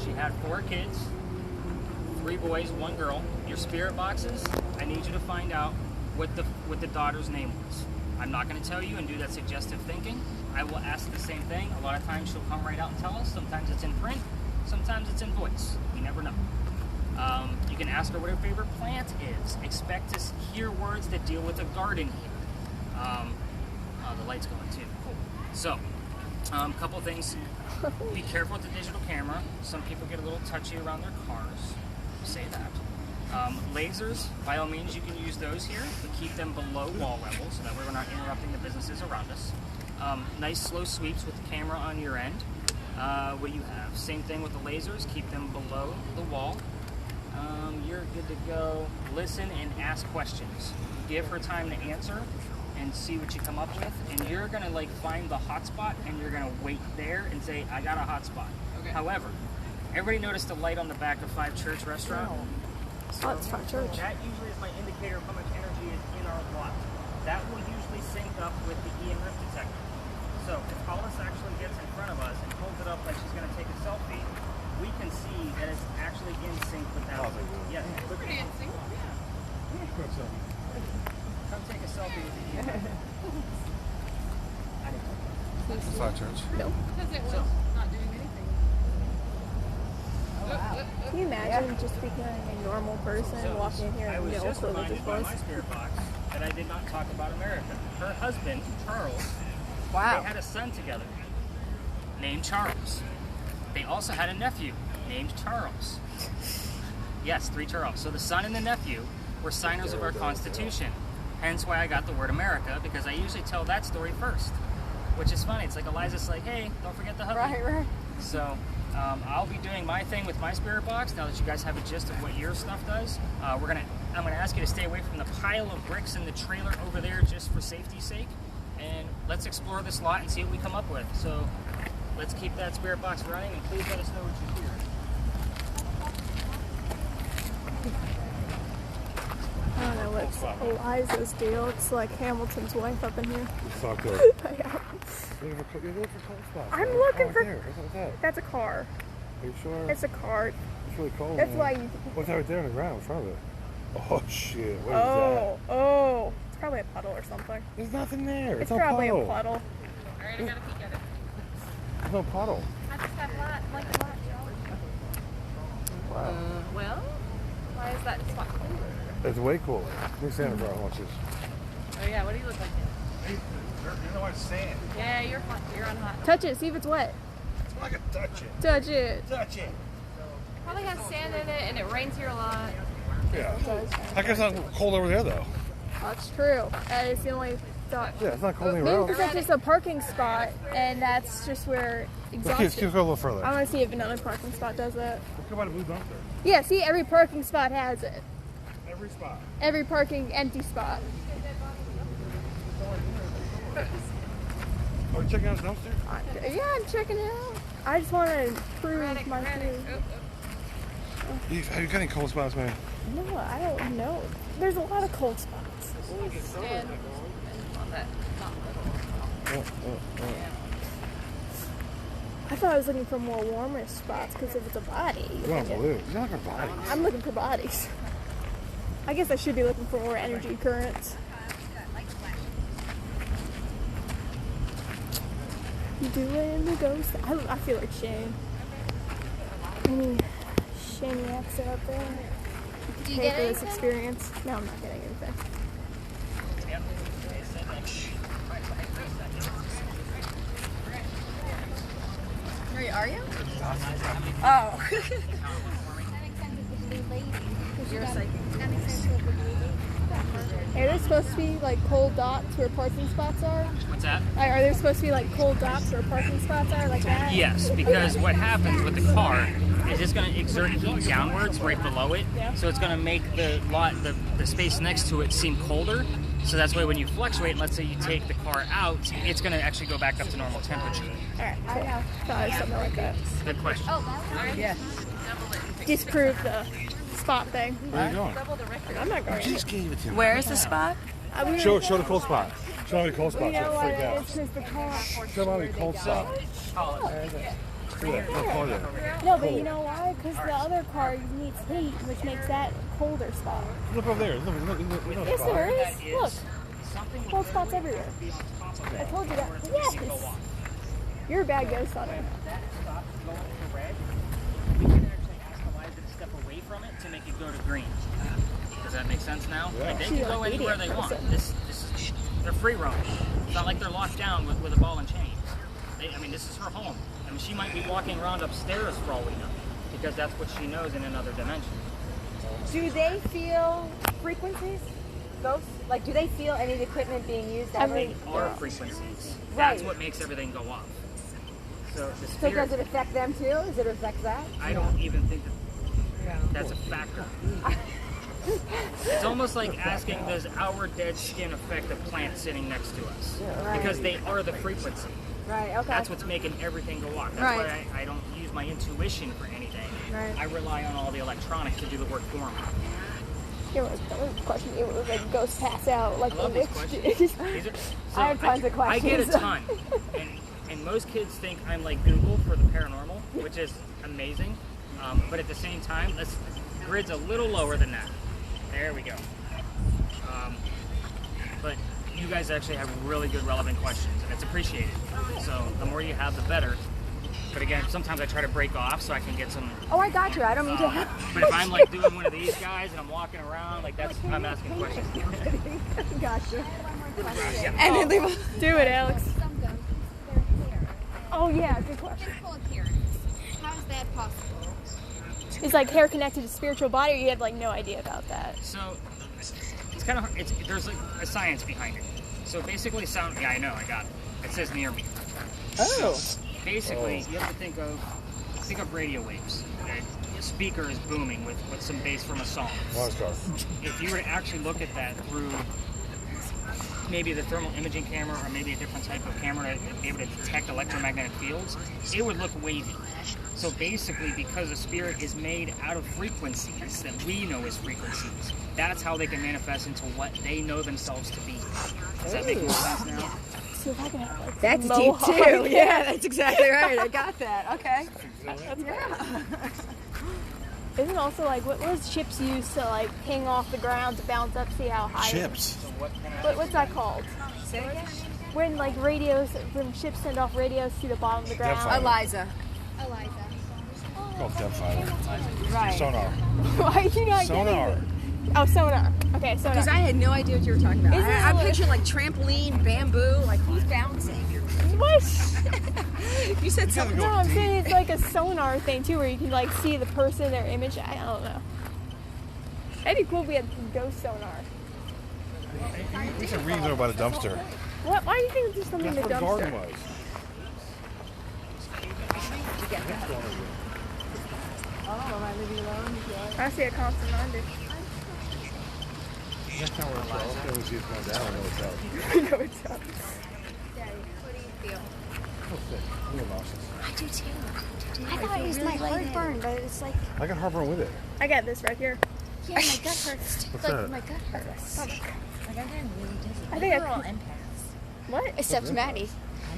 She had 4 kids. 3 boys, 1 girl. Your spirit boxes, I need you to find out what the daughter's name was. I'm not going to tell you and do that suggestive thinking. I will ask the same thing. A lot of times she'll come right out and tell us. Sometimes it's in print. Sometimes it's in voice. You never know. You can ask her what her favorite plant is. Expect to hear words that deal with a garden here. Oh, the light's going too. Cool. So, a couple things. Be careful with the digital camera. Some people get a little touchy around their cars. Say that. Lasers, by all means, you can use those here, but keep them below wall level, so that way we're not interrupting the businesses around us. Nice slow sweeps with the camera on your end. What do you have? Same thing with the lasers, keep them below the wall. You're good to go. Listen and ask questions. Give her time to answer and see what you come up with, and you're gonna like find the hotspot and you're gonna wait there and say, I got a hotspot. Okay. However, everybody noticed the light on the back of Five Church restaurant? Oh, it's Five Church. That usually is my indicator of how much energy is in our lot. That will usually sync up with the EMF detector. So if Hollis actually gets in front of us and holds it up like she's going to take a selfie, we can see that it's actually in sync with that. Yes. Pretty in sync. Come take a selfie with the EMF. Five Church. No. Because it was not doing anything. Can you imagine just becoming a normal person walking in here I and was no just clue what this reminded by was? my spirit box that I did not talk about America. Her husband, Charles, they had a son together named Charles. They also had a nephew named Charles. Yes, 3 Charles. So the son and the nephew were signers of our Constitution. Hence why I got the word America, because I usually tell that story first. Which is funny. It's like Eliza's like, hey, don't forget the hubby. Right. So I'll be doing my thing with my spirit box now that you guys have a gist of what your stuff does. I'm gonna ask you to stay away from the pile of bricks in the trailer over there just for safety's sake. And let's explore this lot and see what we come up with. So let's keep that spirit box running and please let us know what you hear. I don't know what's Eliza's deal. It's like Hamilton's wife up in here. Let's talk to her. Yeah. You're looking for cold spots. I'm looking for- There. What's that? That's a car. Are you sure? It's a car. It's really cold. That's man. why you. What's that right there on the ground in front of it? Oh shit! What is Oh. It's probably a puddle or something. that? There's nothing there. It's no probably puddle. a puddle. Alright, I gotta peek at it. There's no puddle. I just have like a lot, Wow. well, why is that spot cooler? It's way cooler. New Santa Barbara wants this. Oh yeah, what do you look like? You know what I'm saying? Yeah, you're hot. You're on hot. Touch it. See if it's wet. I'm not gonna touch it. Touch it. Touch it. Probably has sand in it, and it rains here a lot. Yeah. I guess it's not cold over there though. That's true. That is the only thought. Yeah, it's not cold Maybe around. because that's just a parking spot, and that's just where Let's exhaust. go a little further. I want to see if another parking spot does that. Let's go by the blue dumpster. Yeah, see, every parking spot has it. Every spot. Every parking empty spot. Are we checking out the dumpster? Yeah, I'm checking it out. I just want to prove my theory. Have you got any cold spots, man? No, I don't know. There's a lot of cold spots. Stand on that. I thought I was looking for more warmer spots because if it's a body. You want blue? You're not gonna body. I'm looking for bodies. I guess I should be looking for more energy currents. Doing the ghost. I feel like Shane. Any Shaniacs out there? Do you Pay get for this anything? experience? No, I'm not getting anything. Yep. Are you? Oh. That makes sense with the blue lady. You're a psychic. That makes sense with the blue lady. Are there supposed to be like cold dots where parking spots are? What's that? Are there supposed to be like cold dots where parking spots are like that? Yes, because what happens with the car is it's going to exert heat downwards right below it. So it's going to make the lot, the space next to it seem colder. So that's why when you fluctuate, let's say you take the car out, it's going to actually go back up to normal temperature. Alright, cool. Thought it was something like that. Good question. Yes. Disprove the spot thing. Where are you going? I'm not going. Just gave it to me. Where is the spot? Show the cold spot. Show me the cold spot. You know She'll what freak it out. is? Because the car. Show me the cold spot. Do that. Don't call it. No, but you know why? Because the other car needs heat, which makes that colder spot. Look over there. Look. Yes, there is. Look. something would Cold spots literally everywhere. be on top of I it. told you that. For this to go Yes. off. You're a bad ghost hunter. That stops going to red, we can actually ask Eliza to step away from it to make it go to green. Does that make sense now? Like they She's can go like anywhere idiot they want. person. This is, they're free roaming. It's not like they're locked down with a ball and chains. I mean, this is her home. I mean, she might be walking around upstairs for all we know, because that's what she knows in another dimension. Do they feel frequencies? Ghosts? Like, do they feel any of the equipment being used? I ever? mean, Our frequencies. Right. That's what makes everything go off. So the So spirit, does it affect them too? Does it affect that? I don't even think that's a factor. It's almost like asking, does our dead skin affect the plant sitting next to us? Because they are the frequency. Right, okay. That's what's making everything go off. That's Right. why I don't use my intuition for anything. Right. I rely on all the electronics to do the work for me. Here was the question. It was like ghosts pass out like I the love these witch. questions. did. These are, I have tons of I get a questions. ton. And most kids think I'm like Google for the paranormal, which is amazing. But at the same time, the grid's a little lower than that. There we go. But you guys actually have really good, relevant questions, and it's appreciated. So the more you have, the better. But again, sometimes I try to break off so I can get some. Oh, I got you. I don't mean to. But if I'm like doing one of these guys and I'm walking around, like that's I'm asking questions. Gotcha. Yeah. And then leave. Do it, Alex. Some ghosts, their hair. Oh yeah, good question. Physical appearance. How is that possible? Is like hair connected to spiritual body, or you have like no idea about that? So it's kind of there's like a science behind it. So basically, sound. Yeah, I know. I got it. It says near me. Oh. Basically, you have to think of radio waves. Okay? A speaker is booming with some bass from a song. Monster. If you were to actually look at that through maybe the thermal imaging camera or maybe a different type of camera to be able to detect electromagnetic fields, it would look wavy. So basically, because a spirit is made out of frequencies that we know as frequencies, that's how they can manifest into what they know themselves to be. Does that make more sense now? So if I can have like That's some deep mohawk. too. Yeah, that's exactly right. I got that. Okay. That's Isn't also like what was chips used to like ping off the ground to bounce up, see how high? Chips. What's that called? Say it again. When like radios, when ships send off radios to the bottom of the ground. Definitely. Eliza. Eliza. Called Depthfinder. Right. Sonar. Why are you not Sonar. getting it? Oh, sonar. Okay, sonar. Because I had no idea what you were talking about. Isn't it I'm like- picturing like trampoline, bamboo, like who's bouncing? What? You said something. No, I'm saying it's like a sonar thing too, where you can like see the person, their image. I don't know. That'd be cool if we had ghost sonar. We can read about a dumpster. What? Why do you think there's something in That's the what the garden dumpster? was. I see a constant under. That's not where it's all. Okay, we see it's going down. I know it's out. No, it's up. Daddy, what do you feel? Oh, sick. I'm a little nauseous. I do too. I thought it was my heartburn, but it's like, I got heartburn with it. I got this right here. yeah, my gut hurts. What's Like, that? my gut hurts. Like I'm getting really dizzy. I think We're all empaths. What? Except Maddie.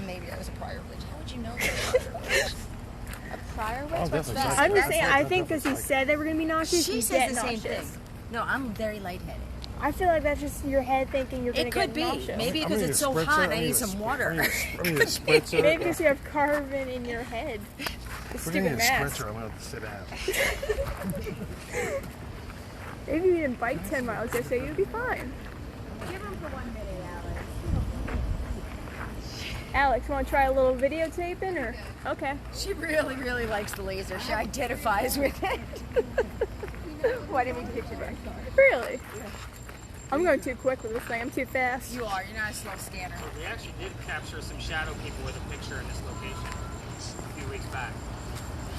Maybe that was a prior witch. How would you know that? A prior I'll witch? What's definitely that? check I'm just That's saying. like- I that's think because he like- said they were gonna be nauseous, She you says get the same nauseous. thing. No, I'm very lightheaded. I feel like that's just your head thinking you're gonna It could get be. nauseous. Maybe I'm because gonna it's need a so spritzer. hot, I'm I gonna need need some a- water. I'm gonna need a spritzer. Maybe because you have carbon in your head. The We're gonna stupid need a mask. spritzer. I'm gonna have to sit down. Maybe you didn't bike 10 miles yesterday, you'd be fine. Give him for 1 minute, Alex. Alex, want to try a little videotaping or? Okay. She really, really likes the laser. She identifies with it. Why didn't we picture that? Really? I'm going too quick with this thing. I'm too fast. You are. You're not a slow scanner. We actually did capture some shadow people with a picture in this location a few weeks back.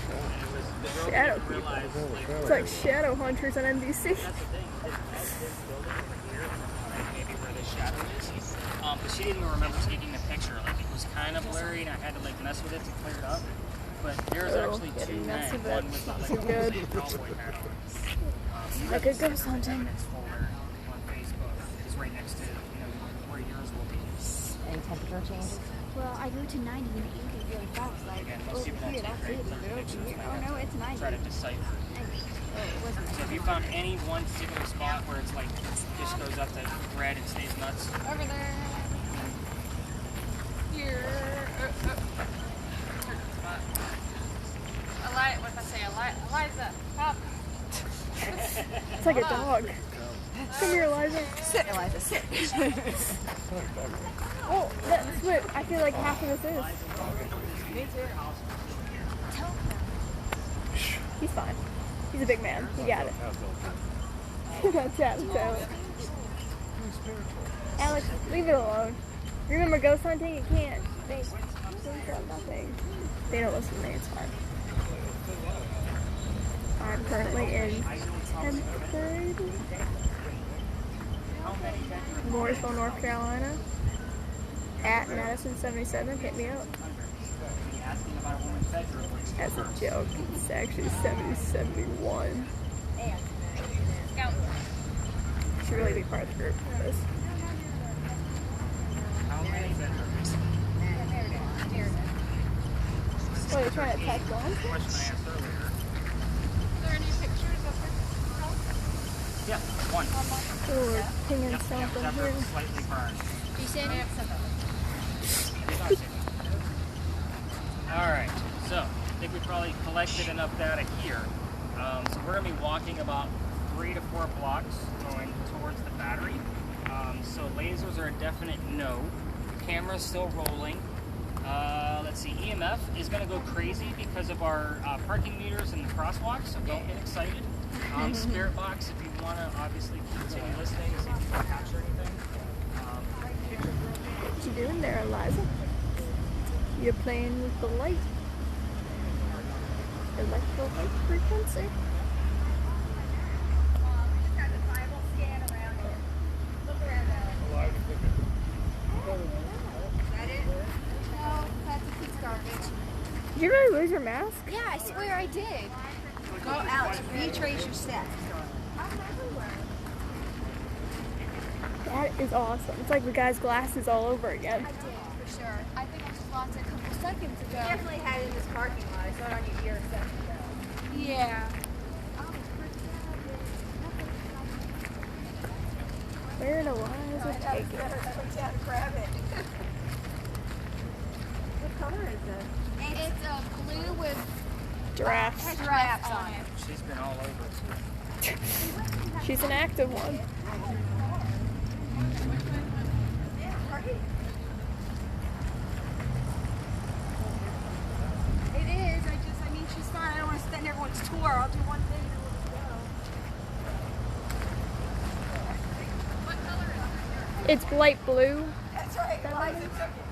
And it was the girl Shadow didn't realize, like, It's like Shadow Hunters on NBC. that's the thing. This building over here, like maybe where the shadow is. But she didn't even remember taking the picture. Like it was kind of blurry, and I had to like mess with it to clear it up. But there's Oh, actually yeah, two mess men. with it. One with Not like too a good. cowboy hat on. Like a ghost hunting. Evidence folder on Facebook is right next to where yours will be. Any temperature changes? Well, I go to 90 and 80 really fast. Like, Again, oh, most people don't here, take that's great it. clear pictures. They Oh, have no, to it's 90. try to decipher. Oh, it wasn't. So if you found any one particular spot where it's like just goes up to red and stays nuts, Over there. dog. Come here, Eliza. Sit, Eliza, sit. Oh, that's what I feel like half of this is. He's fine. He's a big man. He got it. That's it. Alex, leave it alone. Remember ghost hunting? You can't. They feel nothing. They don't listen to me. It's fine. I'm currently in 10th grade. Mooresville, North Carolina. At Madison 77. Hit me up. As a joke, it's actually 7071. Should really be part of the group for this. What, you're trying to text on? Question I asked earlier. Are there any pictures of her? Yeah, one. Ooh, we're pinging Yep, something separate, here. slightly burned. You said Alright, so I think we probably collected enough data here. So we're going to be walking about 3 to 4 blocks going towards the battery. So lasers are a definite no. Camera's still rolling. Let's see, EMF is going to go crazy because of our parking meters and the crosswalks, so don't get excited. Spirit box, if you want to obviously continue listening, see if you can capture anything. What you doing there, Eliza? You're playing with the light. Electrolight frequency. no, that's a piece of garbage. Did you really lose your mask? Yeah, I swear I did. Go, Alex, retrace your steps. That is awesome. It's like the guy's glasses all over again. I did, for sure. I think I just lost it a couple seconds ago. Definitely had it in this parking lot. I saw it on your ear a second ago. Yeah. Where did Eliza take it? Grab it. What color is it? It's a blue with Giraffes. giraffes on it. She's been all over. She's an active one. It is. I mean, she's fine. I don't want to spend everyone's tour. I'll do one thing and we'll go. What color is it? It's light blue. That's right. Eliza took it.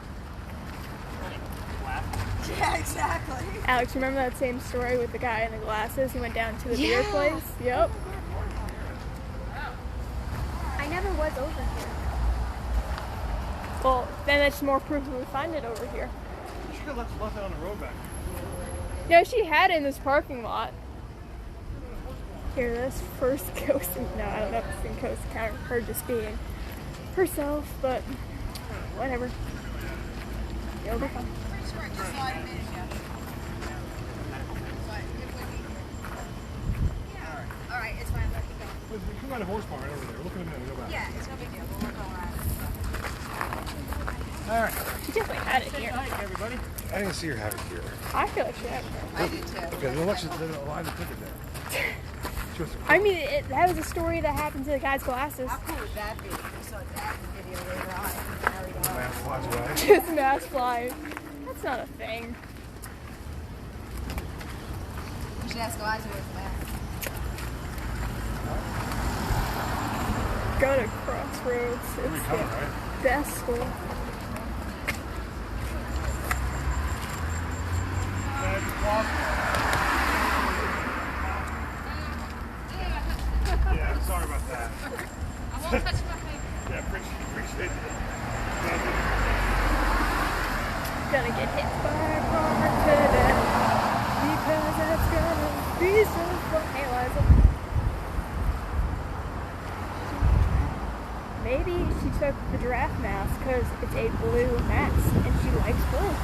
Yeah, exactly. Alex, remember that same story with the guy in the glasses? He went down to the beer place? Yep. I never was over here. Well, then that's more proof we find it over here. You should have left it on the road back. No, she had it in this parking lot. Hear this? First ghost. No, I don't know if it's in ghost account of her just being herself, but whatever. It'll be fun. All right, it's fine. Let it go. We come out of horse barn right over there. Look at a minute. Go back. Yeah, it's no big deal. We'll work on that. Alright. She definitely had it here. Hi, everybody. I didn't see her have it here. I feel like she had it. I do too. Okay, then let's just Eliza took it there. She was I mean, that was a story that happened to the guy's glasses. How cool would that be? We saw that video later on. There we go. man flies away. Just mass flying. That's not a thing. You should ask Eliza where it's at. Go to Crossroads. It's Coming, the right? best school. Yeah, sorry about that. I won't touch my face. Yeah, appreciate it. Gonna get hit by a car today because that's gonna be so fun. Hey, Eliza. Maybe she took the giraffe mask because it's a blue mask and she likes blue.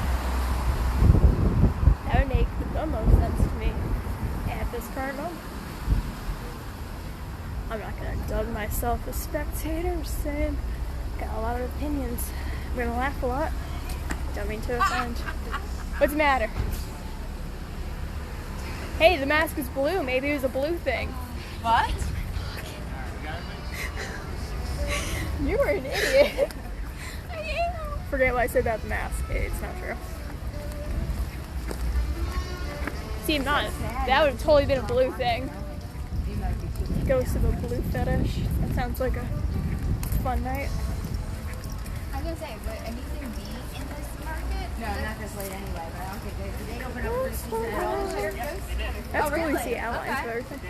That would make the most sense to me at this current moment. I'm not gonna dug myself a spectator, just saying. Got a lot of opinions. I'm gonna laugh a lot. Don't mean to offend. What's the matter? Hey, the mask is blue. Maybe it was a blue thing. What? You were an idiot. I am. Forget why I said about the mask. It's not true. See, I'm not. That would have totally been a blue thing. Ghost of a blue fetish. That sounds like a fun night. I was gonna say, would anything be in this market? No, not this late anyway, but I don't think they open up for season at all. That's cool. You see outlines of everything.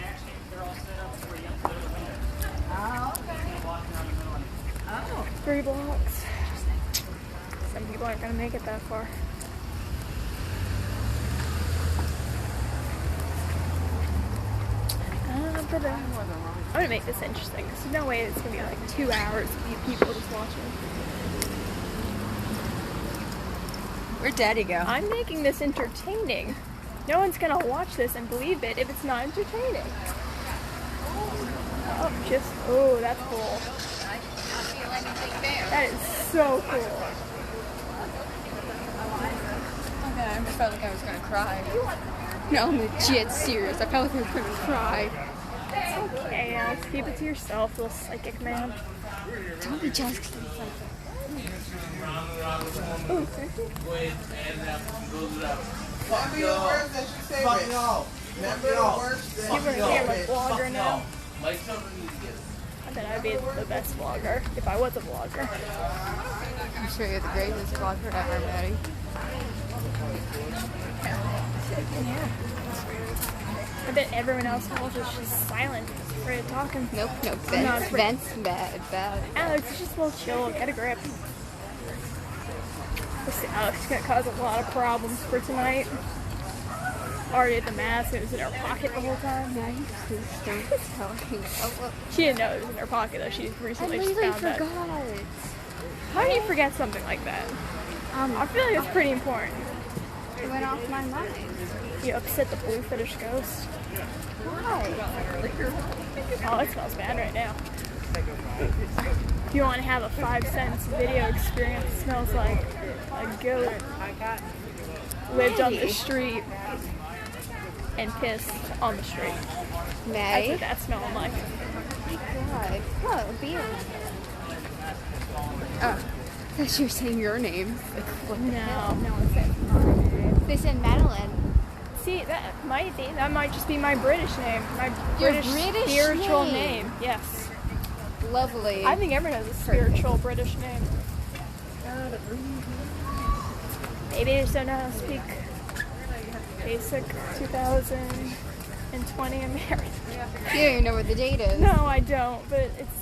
Oh, okay. Oh. 3 blocks. Some people aren't gonna make it that far. I'm gonna make this interesting. There's no way it's gonna be like 2 hours of you people just watching. Where'd Daddy go? I'm making this entertaining. No one's gonna watch this and believe it if it's not entertaining. Oh, that's cool. That is so cool. Okay, I felt like I was gonna cry. No, I'm legit serious. I felt like I was gonna cry. Okay, Alex, keep it to yourself, little psychic man. Don't be jealous 'cause I'm Ooh, I'm a vlogger now. I bet I'd be the best vlogger if I was a vlogger. I'm sure you're the greatest vlogger ever, Maddie. Yeah. I bet everyone else else is just silent, just afraid of talking. Nope. No, Vents, it's vents, bad. Alex, it's just a little chill, get a grip. Alex is gonna cause a lot of problems for tonight. Already at the mask, it was in her pocket the whole time. Maddie, please don't tell me. Oh, well, She didn't know it was in her pocket though, she I recently just literally found forgot. that. How do you forget something like that? I feel like it's pretty important. It went off my mind. You upset the blue fetish ghost. Why? Oh, it smells bad right now. If you want to have a 5 cents video experience, it smells like a goat lived on the street and pissed on the street. That's Maddie? what that's smelling like. God. Oh, beer. Oh, I thought you were saying your name. Like, what the hell? No, it's it. They said Madeline. See, that might just be my British name. My Your British British spiritual name. name. Yes. Lovely. I think everyone has a spiritual British name. Maybe they just don't know how to speak basic 2020 American. You don't even know what the date is. No, I don't, but it's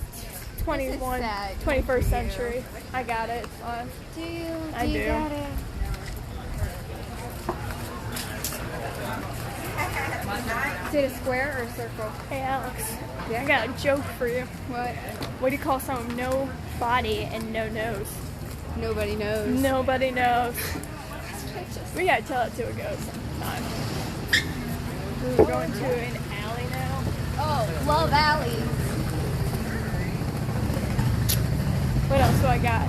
21, sad. 21st century. I got it. It's fine. Do you? I do. Got it? Is it a square or a circle? Hey, Alex. I got a joke for you. What? What do you call someone with no body and no nose? Nobody knows. Nobody knows. We gotta tell it to a ghost sometime. We're going to an alley now. Oh, Love Alley. What else do I got?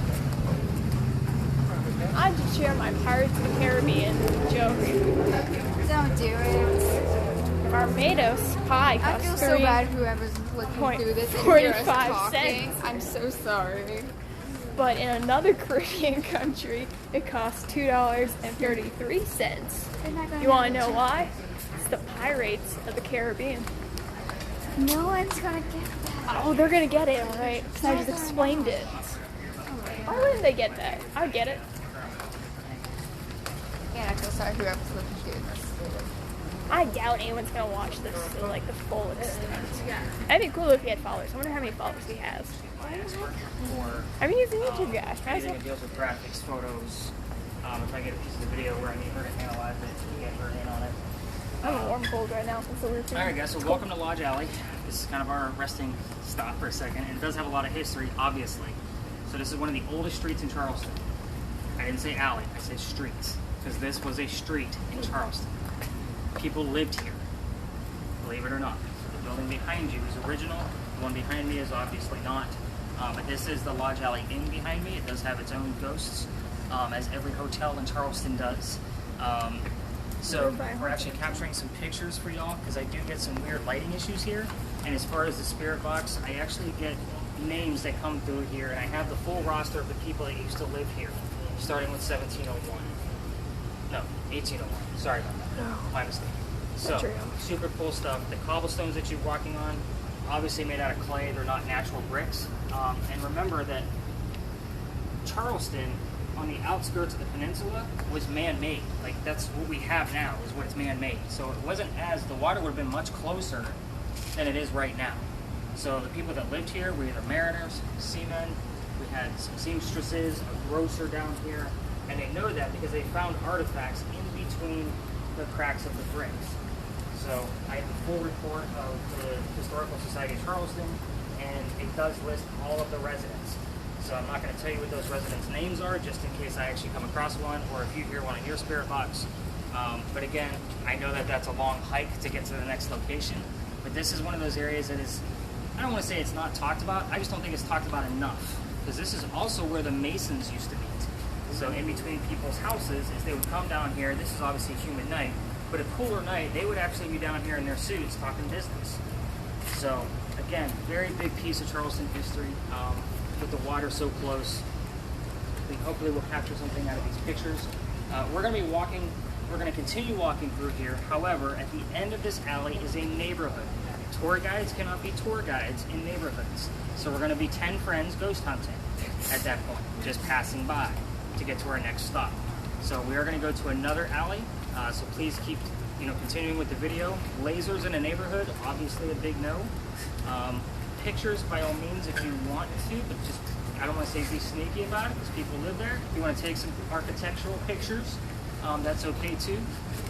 I just share my Pirates of the Caribbean joke. Don't do it. Barbados pie I costs feel so bad whoever's looking through this and hear us 45 talking. cents. I'm so sorry. But in another Caribbean country, it costs $2.33. They're not gonna You want to know know why? It's the Pirates of the Caribbean. No one's gonna get that. Oh, they're gonna get it, alright? Because I just explained it. Why wouldn't they get that? I would get it. And I feel sorry whoever's looking through this. I doubt anyone's gonna watch this to like the full extent. That'd be cool if he had followers. I wonder how many followers he has. I mean, he's a YouTube guy. Anything that deals with graphics, photos. If I get a piece of the video where I need her to analyze it, you get her in on it. I'm a warm cold right now since the roof. Alright guys, so welcome to Lodge Alley. This is kind of our resting stop for a second, and it does have a lot of history, obviously. So this is one of the oldest streets in Charleston. I didn't say alley, I said streets, because this was a street in Charleston. People lived here, believe it or not. So the building behind you is original, the one behind me is obviously not. But this is the Lodge Alley Inn behind me. It does have its own ghosts, as every hotel in Charleston does. So we're actually capturing some pictures for y'all because I do get some weird lighting issues here. And as far as the spirit box, I actually get names that come through here, and I have the full roster of the people that used to live here, starting with 1701. No, 1801. Sorry about that. My mistake. So, super cool stuff. The cobblestones that you're walking on, obviously made out of clay. They're not natural bricks. And remember that Charleston, on the outskirts of the peninsula, was man-made. Like, that's what we have now, is what it's man-made. So it wasn't as, the water would have been much closer than it is right now. So the people that lived here were either mariners, seamen, we had some seamstresses, a grocer down here, and they know that because they found artifacts in between the cracks of the bricks. So I have the full report of the Historical Society of Charleston, and it does list all of the residents. So I'm not going to tell you what those residents' names are, just in case I actually come across one, or if you hear one in your spirit box. But again, I know that that's a long hike to get to the next location, but this is one of those areas that is, I don't want to say it's not talked about, I just don't think it's talked about enough, because this is also where the Masons used to meet. So in between people's houses, as they would come down here, this is obviously a humid night, but a cooler night, they would actually be down here in their suits talking business. So again, very big piece of Charleston history. With the water so close, we hopefully will capture something out of these pictures. We're going to be walking, we're going to continue walking through here. However, at the end of this alley is a neighborhood. Tour guides cannot be tour guides in neighborhoods. So we're going to be 10 friends ghost hunting at that point, just passing by to get to our next stop. So we are going to go to another alley. So please keep, continuing with the video. Lasers in a neighborhood, obviously a big no. Pictures by all means if you want to, but just, I don't want to say be sneaky about it because people live there. If you want to take some architectural pictures, that's okay too.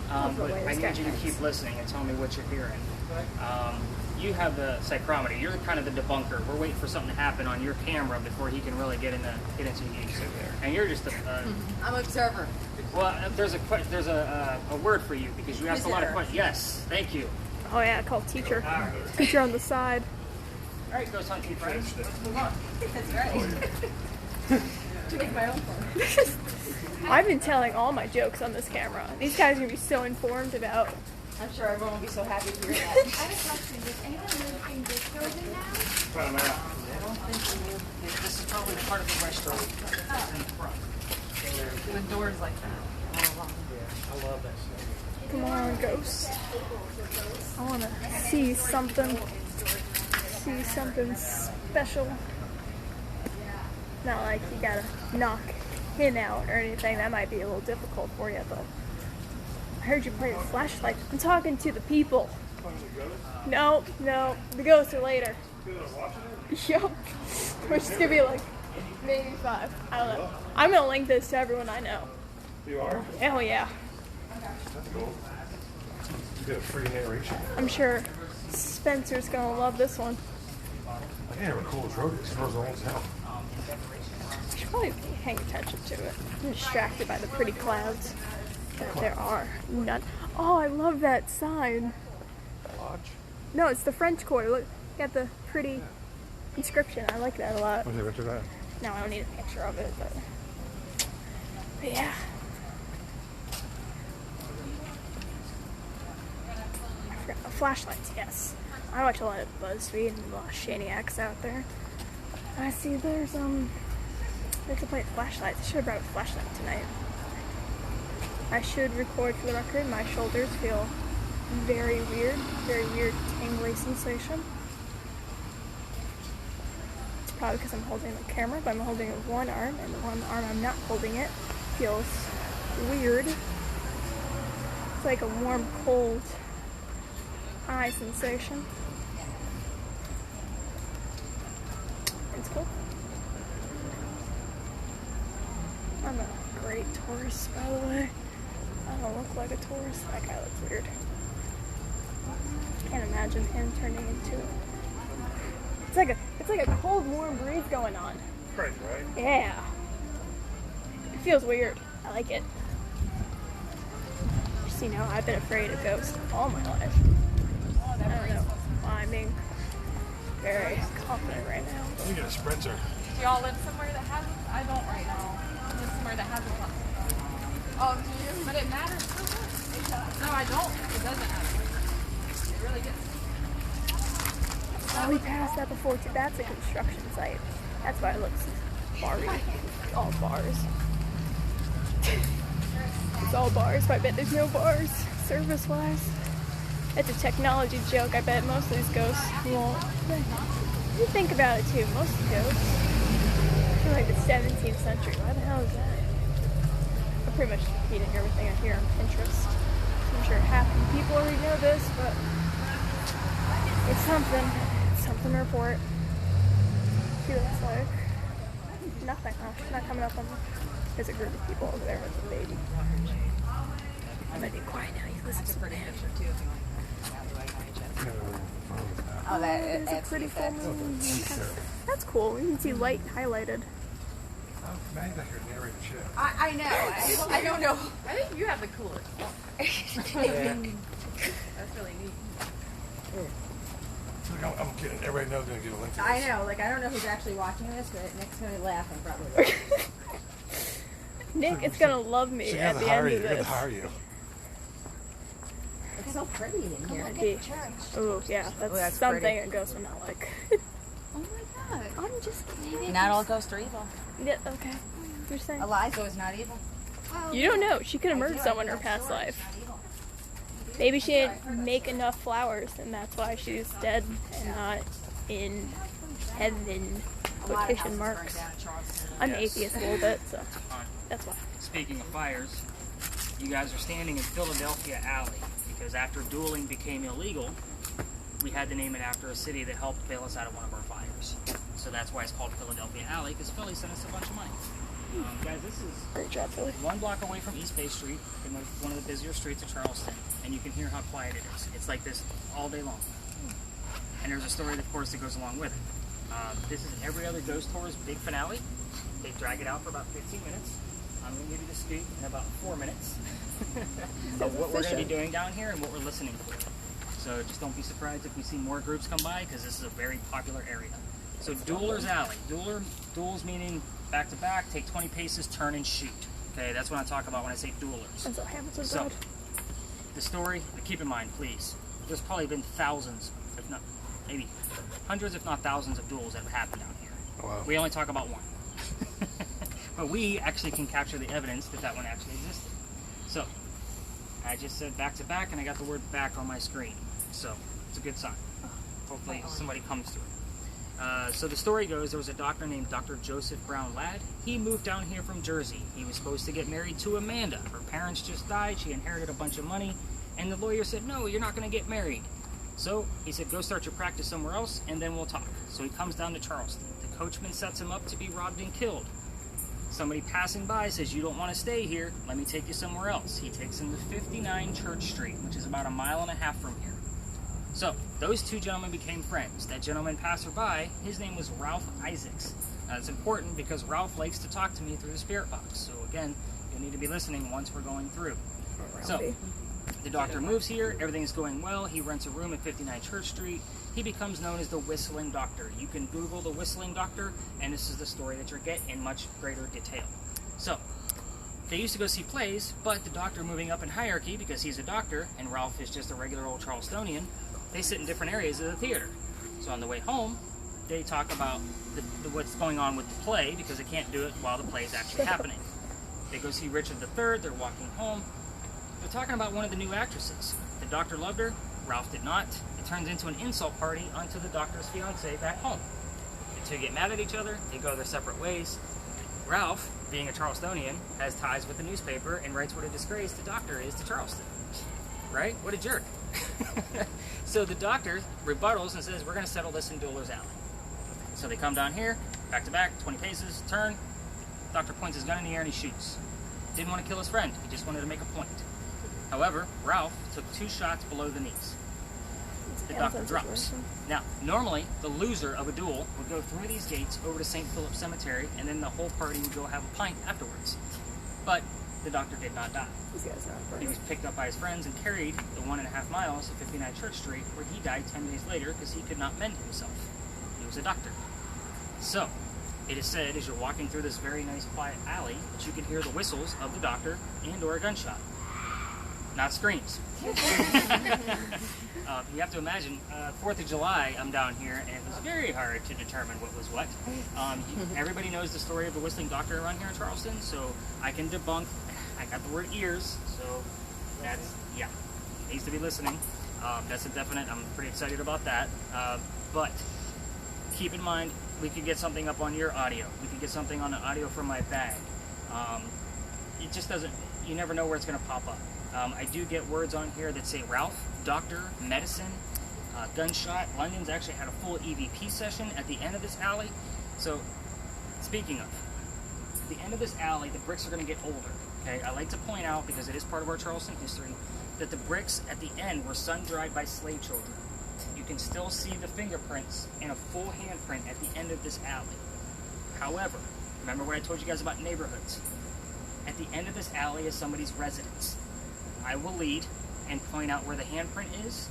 But I need you to keep listening and tell me what you're hearing. You have the psychrometer. You're kind of the debunker. We're waiting for something to happen on your camera before he can really get into you. And you're just I'm an observer. Well, there's a word for you because you asked a lot of questions. Yes, thank you. Oh yeah, called teacher. All right. Teacher on the side. All right, ghost hunting friends. Let's move on. That's right. To make my own fun. I've been telling all my jokes on this camera. These guys are gonna be so informed about. I'm sure everyone will be so happy to hear that. I have a question. Does anyone live in this building now? I don't think we live. This is probably part of the restaurant in the front. With doors like that. I love that stuff. Come on, ghost. I wanna see something. See something special. Not like you gotta knock him out or anything. That might be a little difficult for you, but I heard you play with flashlight. I'm talking to the people. No, the ghosts are later. Yep. Which is gonna be like maybe 5. I don't know. I'm gonna link this to everyone I know. You are? Hell yeah. That's cool. You get a free narration. I'm sure Spencer's gonna love this one. I can't even cool throat. It smells old as hell. I should probably be paying attention to it. I'm distracted by the pretty clouds that there are. None. Oh, I love that sign. Lodge? No, it's the French Quarter. Look, got the pretty inscription. I like that a lot. What's it, that? No, I don't need a picture of it, but yeah. I forgot. Flashlights, yes. I watch a lot of BuzzFeed and a lot of Shaniacs out there. I see there's they can play with flashlights. I should have brought a flashlight tonight. I should record for the record. My shoulders feel very weird tingly sensation. It's probably because I'm holding the camera, but I'm holding it with one arm, and the one arm I'm not holding it feels weird. It's like a warm, cold eye sensation. It's cool. I'm a great tourist, by the way. I don't look like a tourist. That guy looks weird. Can't imagine him turning into it. It's like a cold, warm breeze going on. Right, right? Yeah. It feels weird. I like it. Just, I've been afraid of ghosts all my life. I don't know why I'm being very confident right now. You get a Sprinter. Do y'all live somewhere that has it? I don't right now. I live somewhere that has it. Oh, do you? But it matters so much. No, I don't. It doesn't matter. It really gets. Oh, we passed that before too. That's a construction site. That's why it looks bar-y. It's all bars. It's all bars, but I bet there's no bars, service-wise. It's a technology joke. I bet most of these ghosts won't. You think about it too. Most of the ghosts are like the 17th century. Why the hell is that? I'm pretty much feeding everything I hear on Pinterest. I'm sure half the people already know this, but it's something. It's something to report. See what it's like. Nothing. Oh, she's not coming up on me. There's a group of people over there with a baby. I'm gonna be quiet now. You listen to pretty picture too. Oh, There's a pretty full moon. That's cool. You can see light highlighted. I know. I don't know. I think you have the coolest. That's really neat. I'm kidding. Everybody knows they're going to get a link to this. I know. Like, I don't know who's actually watching this, but Nick's going to be laughing probably. Nick is gonna love me at the end of They're going this. to hire you. It's so pretty in here. Oh yeah, that's something pretty. a ghost would not like. Oh my god. I'm just kidding. Not all ghosts are evil. Yeah, okay. You're saying. Eliza is not evil. You don't know. She could have murdered someone in her past life. Maybe she didn't make enough flowers, and that's why she's dead and not in heaven. Quotation marks. I'm atheist a little bit, so that's why. Speaking of fires, you guys are standing in Philadelphia Alley because after dueling became illegal, we had to name it after a city that helped bail us out of one of our fires. So that's why it's called Philadelphia Alley, because Philly sent us a bunch of money. Guys, this is Great job, Philly. 1 block away from East Bay Street, in one of the busier streets of Charleston, and you can hear how quiet it is. It's like this all day long. And there's a story, of course, that goes along with it. This is every other Ghost Tour's big finale. They drag it out for about 15 minutes. I'm going to give you the scoop in about 4 minutes of what we're going to be doing down here and what we're listening for. So just don't be surprised if we see more groups come by, because this is a very popular area. So Dueller's Alley. Duels meaning back to back, take 20 paces, turn and shoot. Okay, that's what I talk about when I say duelers. And so Hamilton's So, dead. the story, keep in mind, please, there's probably been thousands, if not, maybe hundreds, if not thousands of duels that have happened down here. Wow. We only talk about one. But we actually can capture the evidence that that one actually existed. So, I just said back to back, and I got the word back on my screen. So, it's a good sign. Hopefully somebody comes to it. So the story goes, there was a doctor named Dr. Joseph Brown Ladd. He moved down here from Jersey. He was supposed to get married to Amanda. Her parents just died. She inherited a bunch of money. And the lawyer said, no, you're not going to get married. So he said, go start your practice somewhere else, and then we'll talk. So he comes down to Charleston. The coachman sets him up to be robbed and killed. Somebody passing by says, you don't want to stay here. Let me take you somewhere else. He takes him to 59 Church Street, which is about 1.5 miles from here. So, those two gentlemen became friends. That gentleman passerby, his name was Ralph Isaacs. Now, it's important because Ralph likes to talk to me through the spirit box. So again, you'll need to be listening once we're going through. So, the doctor moves here, everything is going well. He rents a room at 59 Church Street. He becomes known as the Whistling Doctor. You can Google the Whistling Doctor, and this is the story that you'll get in much greater detail. So, they used to go see plays, but the doctor moving up in hierarchy, because he's a doctor, and Ralph is just a regular old Charlestonian, they sit in different areas of the theater. So on the way home, they talk about what's going on with the play, because they can't do it while the play is actually happening. They go see Richard III, they're walking home. They're talking about one of the new actresses. The doctor loved her, Ralph did not. It turns into an insult party onto the doctor's fiancée back home. The two get mad at each other, they go their separate ways. Ralph, being a Charlestonian, has ties with the newspaper and writes what a disgrace the doctor is to Charleston. Right? What a jerk. So the doctor rebuttals and says, we're going to settle this in Dueller's Alley. So they come down here, back to back, 20 paces, turn. Doctor points his gun in the air and he shoots. Didn't want to kill his friend, he just wanted to make a point. However, Ralph took 2 shots below the knees. The doctor drops. Now, normally, the loser of a duel would go through these gates over to St. Philip's Cemetery, and then the whole party would go have a pint afterwards. But the doctor did not die. He was picked up by his friends and carried the 1.5 miles to 59 Church Street, where he died 10 days later because he could not mend himself. He was a doctor. So, it is said as you're walking through this very nice quiet alley that you can hear the whistles of the doctor and or a gunshot. not screams. You have to imagine, 4th of July, I'm down here, and it was very hard to determine what was what. Everybody knows the story of the whistling doctor around here in Charleston, so I can debunk. I got the word ears, so that's, yeah, needs to be listening. That's a definite. I'm pretty excited about that. But keep in mind, we could get something up on your audio. We could get something on the audio from my bag. It just doesn't, you never know where it's going to pop up. I do get words on here that say Ralph, doctor, medicine, gunshot. London's actually had a full EVP session at the end of this alley. So, speaking of, at the end of this alley, the bricks are going to get older. Okay, I like to point out, because it is part of our Charleston history, that the bricks at the end were sun-dried by slave children. You can still see the fingerprints and a full handprint at the end of this alley. However, remember what I told you guys about neighborhoods? At the end of this alley is somebody's residence. I will lead and point out where the handprint is,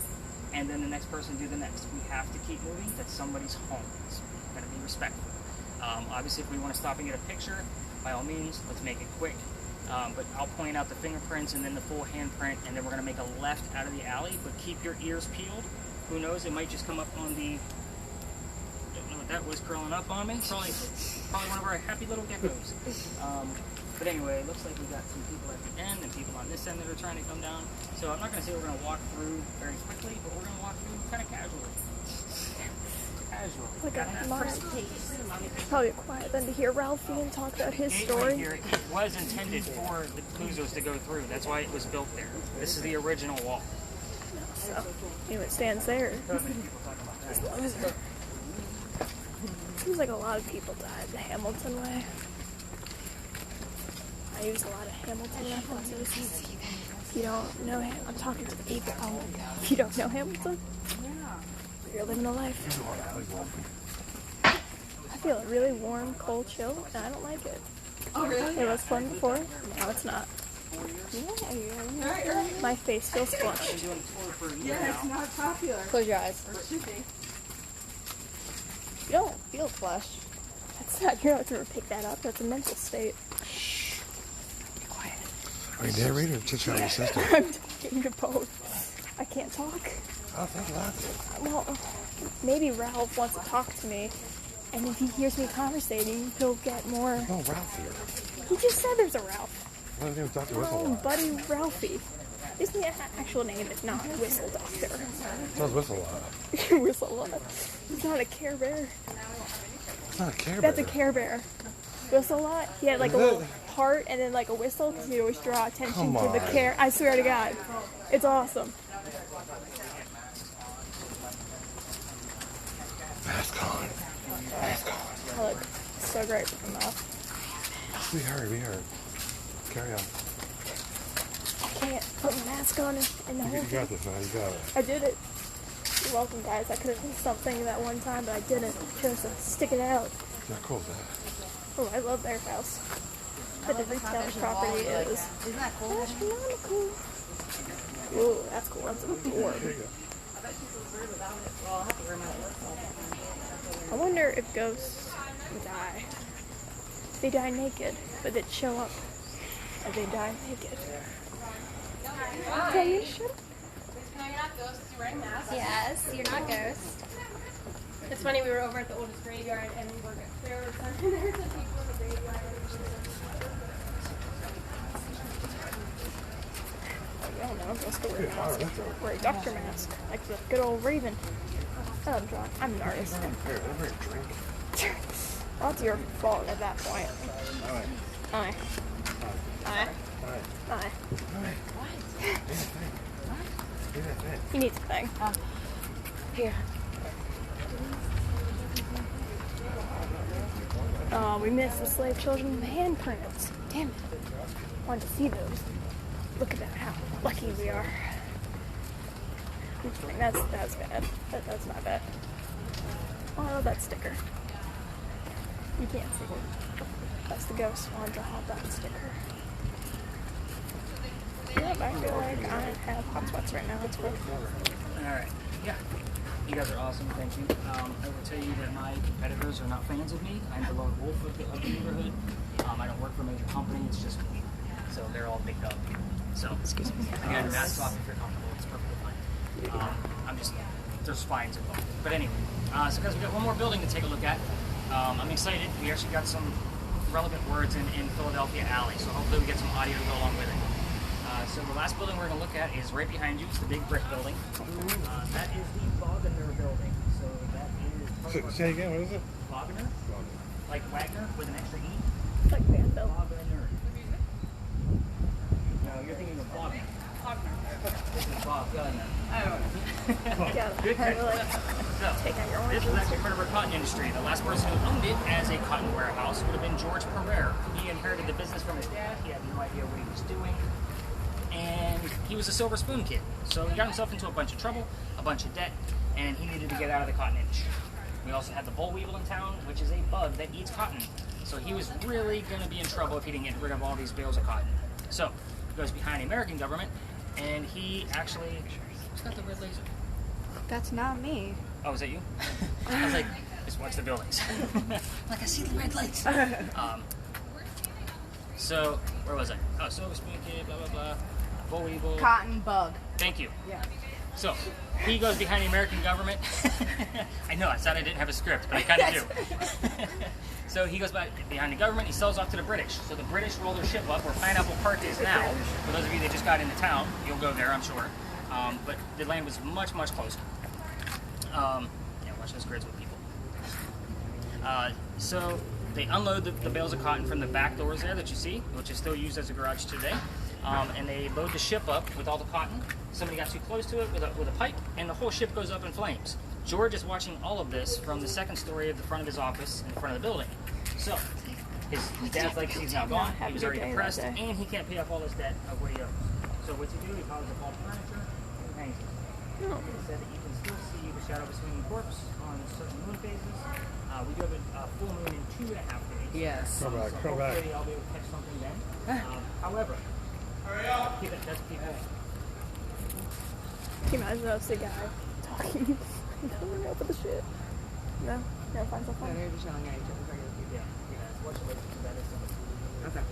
and then the next person do the next. We have to keep moving. That's somebody's home. So we're going to be respectful. Obviously, if we want to stop and get a picture, by all means, let's make it quick. But I'll point out the fingerprints and then the full handprint, and then we're going to make a left out of the alley, but keep your ears peeled. Who knows, it might just come up on the, don't know what that was curling up on me. Probably one of our happy little geckos. But anyway, it looks like we got some people at the end and people on this end that are trying to come down. So I'm not going to say we're going to walk through very quickly, but we're going to walk through kind of casually. Like a modern pace. Probably quiet than to hear Ralphie and talk about his story. Here, it was intended for the Cluzos to go through. That's why it was built there. This is the original wall. So, anyway, it stands there. Seems like a lot of people died the Hamilton way. I use a lot of Hamilton references. If you don't know him, I'm talking to the people. If you don't know Hamilton, you're living a life. I feel a really warm, cold chill, and I don't like it. Oh, really? It was fun before, now it's not. My face feels flushed. Yeah, it's not popular. Close your eyes. Or should be. You don't feel flushed. That's not, you're not going to pick that up. That's a mental state. Be quiet. Are you narrator or chit chat with your sister? I'm talking to both. I can't talk. Oh, thank God. Well, maybe Ralph wants to talk to me, and if he hears me conversating, he'll get more. No, Ralph here. He just said there's a Ralph. What is name Dr. My Whistle? own buddy Ralphie. His actual name is not Whistle Doctor. Sounds Whistle a lot. Whistle Lot. He's not a Care Bear. It's not a Care That's a Bear. Care Bear. Whistle Lot. He had like a little heart and then like a whistle because he always draw attention to the care. I swear to God, it's awesome. Mask on. Mask on. I look so great with the mouth. We heard. Carry on. I can't put my mask on in the whole You thing. got this, man. You got it. I did it. You're welcome, guys. I could have done something that one time, but I didn't. I chose to stick it out. Yeah, cool, man. Oh, I love their house. But the retail property is Isn't that cool? astronomical. Ooh, that's cool. That's a door. I wonder if ghosts die. They die naked, but they'd show up and they die naked. Tell you shit. No, you're not ghosts. You're wearing masks. Yes, you're not ghosts. It's funny, we were over at the oldest graveyard and there were some people in the graveyard. I don't know. I'm supposed to wear a mask. Wear a doctor mask, like the good old Raven. I'm drunk. I'm an artist. Here, over here, drink. Well, that's your fault at that point. Aye. Aye. Aye. He needs a thing. Here. Oh, we missed the slave children handprints. Damn it. Wanted to see those. Look at that, how lucky we are. That's bad. That's not bad. Oh, I love that sticker. You can't see it. That's the ghost wanted to have that sticker. Yep, I feel like I have hot spots right now. It's cool. Alright, yeah. You guys are awesome, thank you. I will tell you that my competitors are not fans of me. I'm the lone wolf of the neighborhood. I don't work for a major company, it's just me. So they're all big up. So, Excuse me. again, masks off if you're comfortable. It's perfectly fine. I'm just, there's fines involved. But anyway, so guys, we got one more building to take a look at. I'm excited. We actually got some relevant words in Philadelphia Alley, so hopefully we get some audio to go along with it. So the last building we're going to look at is right behind you. It's the big brick building. That is the Wagner building. So that is... Say again, what is it? Wagner? Like Wagner with an extra E? It's like Vanville. Wagner. No, you're thinking of Wagner. This is Bob Gunner. Yeah, Good I catch. really So, take out your this orange. was actually part of our cotton industry. The last person who owned it as a cotton warehouse would have been George Pereira. He inherited the business from his dad. He had no idea what he was doing. And he was a silver spoon kid. So he got himself into a bunch of trouble, a bunch of debt, and he needed to get out of the cotton industry. We also had the boll weevil in town, which is a bug that eats cotton. So he was really going to be in trouble if he didn't get rid of all these bales of cotton. So he goes behind the American government, and he actually... Who's got the red laser? That's not me. Oh, is that you? I was like, just watch the buildings. Like, I see the red lights. So, where was I? Oh, silver spoon kid, blah, blah, blah. Boll weevil. Cotton bug. Thank you. Yeah. So, he goes behind the American government. I know, I said I didn't have a script, but I kind of do. So he goes behind the government, he sells off to the British. So the British roll their ship up where Pineapple Park is now. For those of you that just got into town, you'll go there, I'm sure. But the land was much, much closer. Yeah, watch those grids with people. So they unload the bales of cotton from the back doors there that you see, which is still used as a garage today. And they load the ship up with all the cotton. Somebody got too close to it with a pipe, and the whole ship goes up in flames. George is watching all of this from the second story of the front of his office in front of the building. So his dad's legacy's now gone. He was already depressed, and he can't pay off all his debt of what he owes. So what's he do? He piles up all the furniture and hangs it. He said that you can still see the shadow of a swinging corpse on certain moon phases. We do have a full moon in 2.5 days. Yes. Come back, So come back. hopefully I'll be able to catch something then. However, keep it, that's keep going. Can you imagine that was the guy talking? Coming up with the shit. No? Never find so funny. They're just yelling at each other regular people. Yeah, watch it, that is something. Okay.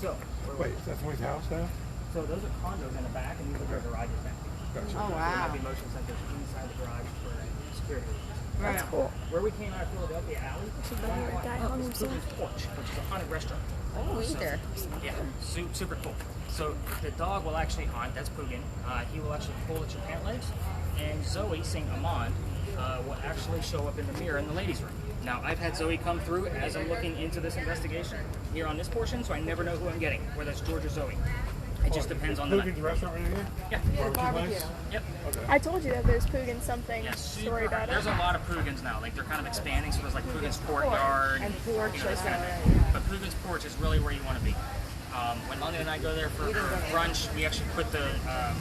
So, Wait, is that someone's house now? so those are condos in the back, and these are their garages back here. Gotcha. Oh, There wow. might be motion sensors inside the garage for security reasons. That's cool. Where we came out of Philadelphia Alley, The guy hung is himself. Poogan's Porch, which is a haunted restaurant. Oh, either. Yeah, super cool. So the dog will actually haunt, that's Poogan. He will actually pull at your pant legs. And Zoe, St. Amand, will actually show up in the mirror in the ladies' room. Now, I've had Zoe come through as I'm looking into this investigation here on this portion, so I never know who I'm getting, whether it's George or Zoe. It just depends on the night. Poogan's restaurant right here? Yeah. Barbecue place? Yep. I told you that there's Pugin something Yeah, story about it. There's a lot of Pugans now. Like, they're kind of expanding, so there's like Pugans Courtyard. And porch you know, this is kind of thing. But Pugans Porch is really where you want to be. When London and I go there for brunch, we actually put the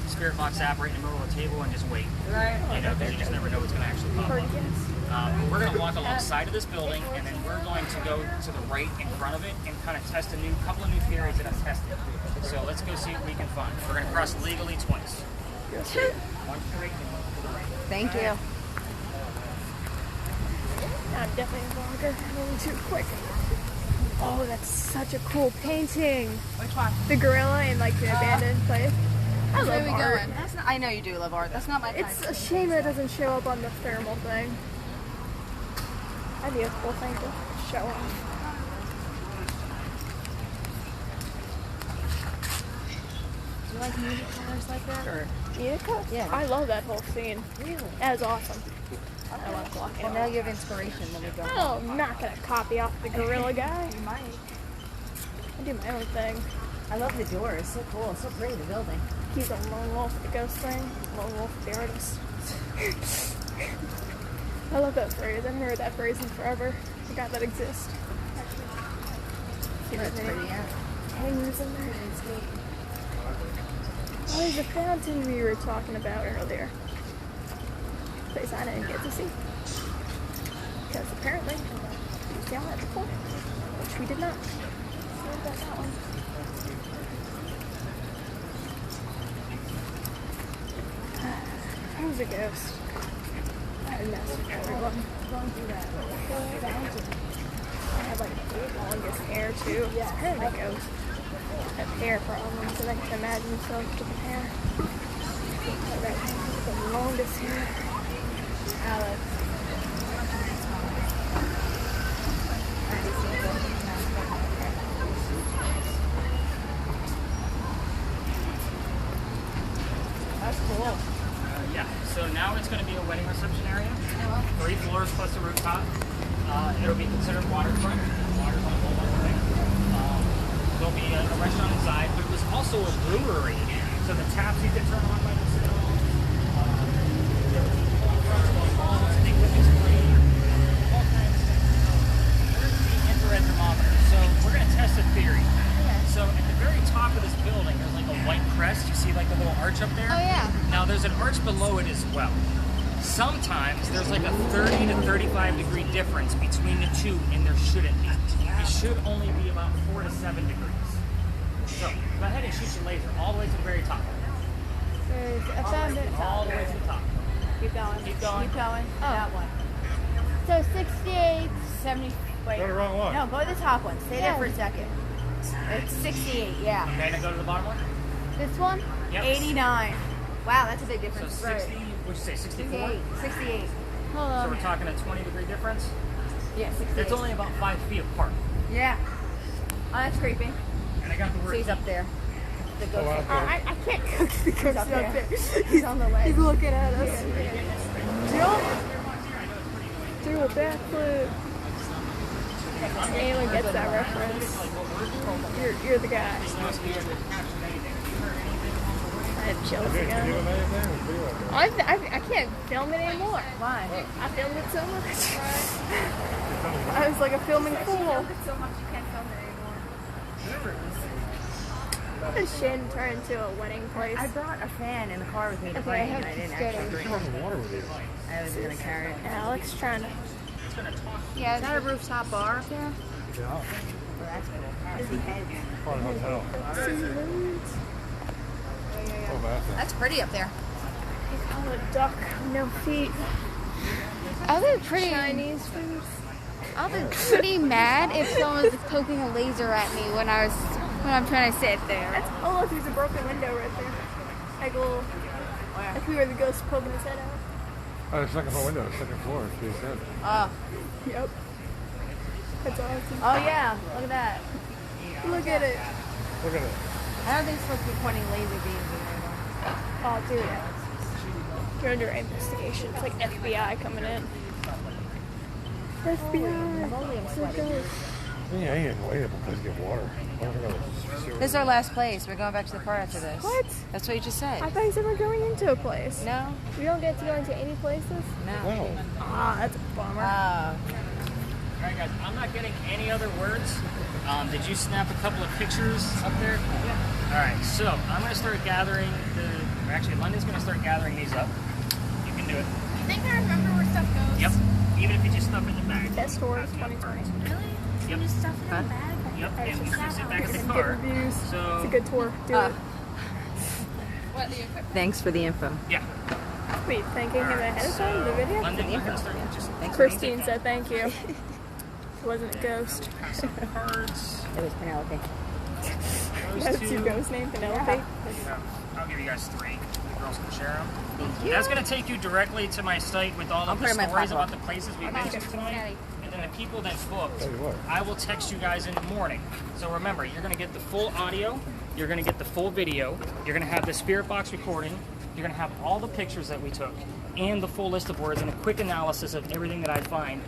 Spirit Box app right in the middle of the table and just wait. Right. You know, because you just never know what's going to actually pop Hard up. to guess. We're going to walk alongside of this building, and then we're going to go to the right in front of it and kind of test a couple of new theories that I've tested. So let's go see what we can find. We're going to cross legally twice. One straight and one to the right. Thank you. I'm definitely a vlogger. I'm moving too quick. Oh, that's such a cool painting. Which one? The gorilla in like the abandoned place. I Where love are we art. going? That's not, I know you do love art. That's not my type. It's a shame that it doesn't show up on the thermal thing. That'd be a cool thing to show off. Do you like movie colors like that? Or? Utica? Yeah. I love that whole scene. Really? That is awesome. I love walking. Well, now you have inspiration when we go. Oh, I'm not gonna copy off the gorilla guy. You might. I do my own thing. I love the door. It's so cool. It's so pretty, the building. He's a lone wolf, the ghost thing. Lone wolf, the artist. I love that phrase. I haven't heard that phrase in forever. I forgot that exists. That's pretty, yeah. Hangers in there. Oh, there's a fountain we were talking about earlier. Place I didn't get to see. Because apparently, we saw it before, which we did not. So we got that one. I was a ghost. I messed with everyone. Don't do that. I have have like the longest hair too. Yeah. It's kind of like ghosts have hair problems, and I can imagine themselves with the hair. That's the longest hair. Alex. That's cool. Yeah, so now it's going to be a wedding reception area. 3 floors plus a rooftop. It'll be considered waterfront. Water's on a whole bunch of things. There'll be a restaurant inside, but it was also a brewery. So the taps you can turn on by themselves. All kinds of things. There's the infrared thermometer. So we're going to test a theory. So at the very top of this building, there's like a white crest. You see like the little arch up there? Oh, yeah. Now there's an arch below it as well. Sometimes there's like a 30 to 35 degree difference between the two, and there shouldn't be. It should only be about 4 to 7 degrees. So go ahead and shoot your laser all the way to the very top. I found it. All the way to the top. Keep going. Keep going. Keep going. Oh. That one. So 68. 70. Wait. Go the wrong one. No, go to the top one. Stay there Yeah. for a second. It's 68. Yeah. Okay, now go to the bottom one. This one? Yep. 89. Wow, that's a big So difference. 60, what'd you say, 64? 68. Hold So on. we're talking a 20 degree difference. Yeah, 68. That's only about 5 feet apart. Yeah. Oh, that's creepy. And I got the So word. he's up there. The ghost. Oh, wow. I can't cook the ghost up up there. there. He's on the ledge. He's looking at us. Jump! Through a backflip. Anyone gets that reference. You're the guy. I have chills Can you again. do anything? What do you want to do? I can't film it anymore. Why? I filmed it so much. I was like a filming fool. So much you can't film it anymore. This Shin turned into a wedding place. I brought a fan in the car with me to Okay, I bring, have and I didn't to actually go. bring You have some water with you. I was gonna carry it. Alex trying to. Yeah, Is that a rooftop bar? Yeah. Yeah. Well, that's cool. I see heads. Part of the hotel. Oh, bathroom. That's pretty up there. Oh, a duck, no feet. I'll be pretty. Chinese food. I'll be pretty mad if someone was poking a laser at me when I'm trying to sit there. That's, oh look, there's a broken window right there. Like a little, like we were the ghost poking his head out. Oh, the second floor window, second floor. She said. Oh. Yep. That's awesome. Oh yeah. Look at that. Look at it. Look at it. I don't think it's supposed to be pointing laser beams in there though. Oh, dude. You're under investigation. It's like FBI coming in. FBI. Holy, I'm It's a sweating. ghost. Yeah, I ain't waiting up a place to get water. I don't think I was This is our last place. We're going back to the car after this. What? That's what you just said. I thought you said we're going into a place. No? We don't get to go into any places? No. No. Ah, that's a bummer. All right, guys, I'm not getting any other words. Did you snap a couple of pictures up there? Yeah. All right, so I'm going to start gathering actually, London's going to start gathering these up. You can do it. I think I remember where stuff goes. Yep. Even if you just stuff it in the bag. Test Wars 2020. Really? Yep. Just stuff it in the bag? Yep. And we can sit back in the Get car. reviews. So, It's a good tour. Do it. Thanks for the info. yeah. Wait, thanking him ahead of time? The video? London, we're going to start just Christine said thank you. It wasn't a ghost. some cards. It was Penelope. Those That's two. your ghost name, Penelope? Yeah, I'll give you guys 3. The girls can share them. Thank you. That's going to take you directly to my site with all I'll of the put it in my stories pop-up. about the places we've been to tonight. And then the people that booked, Tell you what. I will text you guys in the morning. So remember, you're going to get the full audio, you're going to get the full video, you're going to have the Spirit Box recording, you're going to have all the pictures that we took, and the full list of words and a quick analysis of everything that I find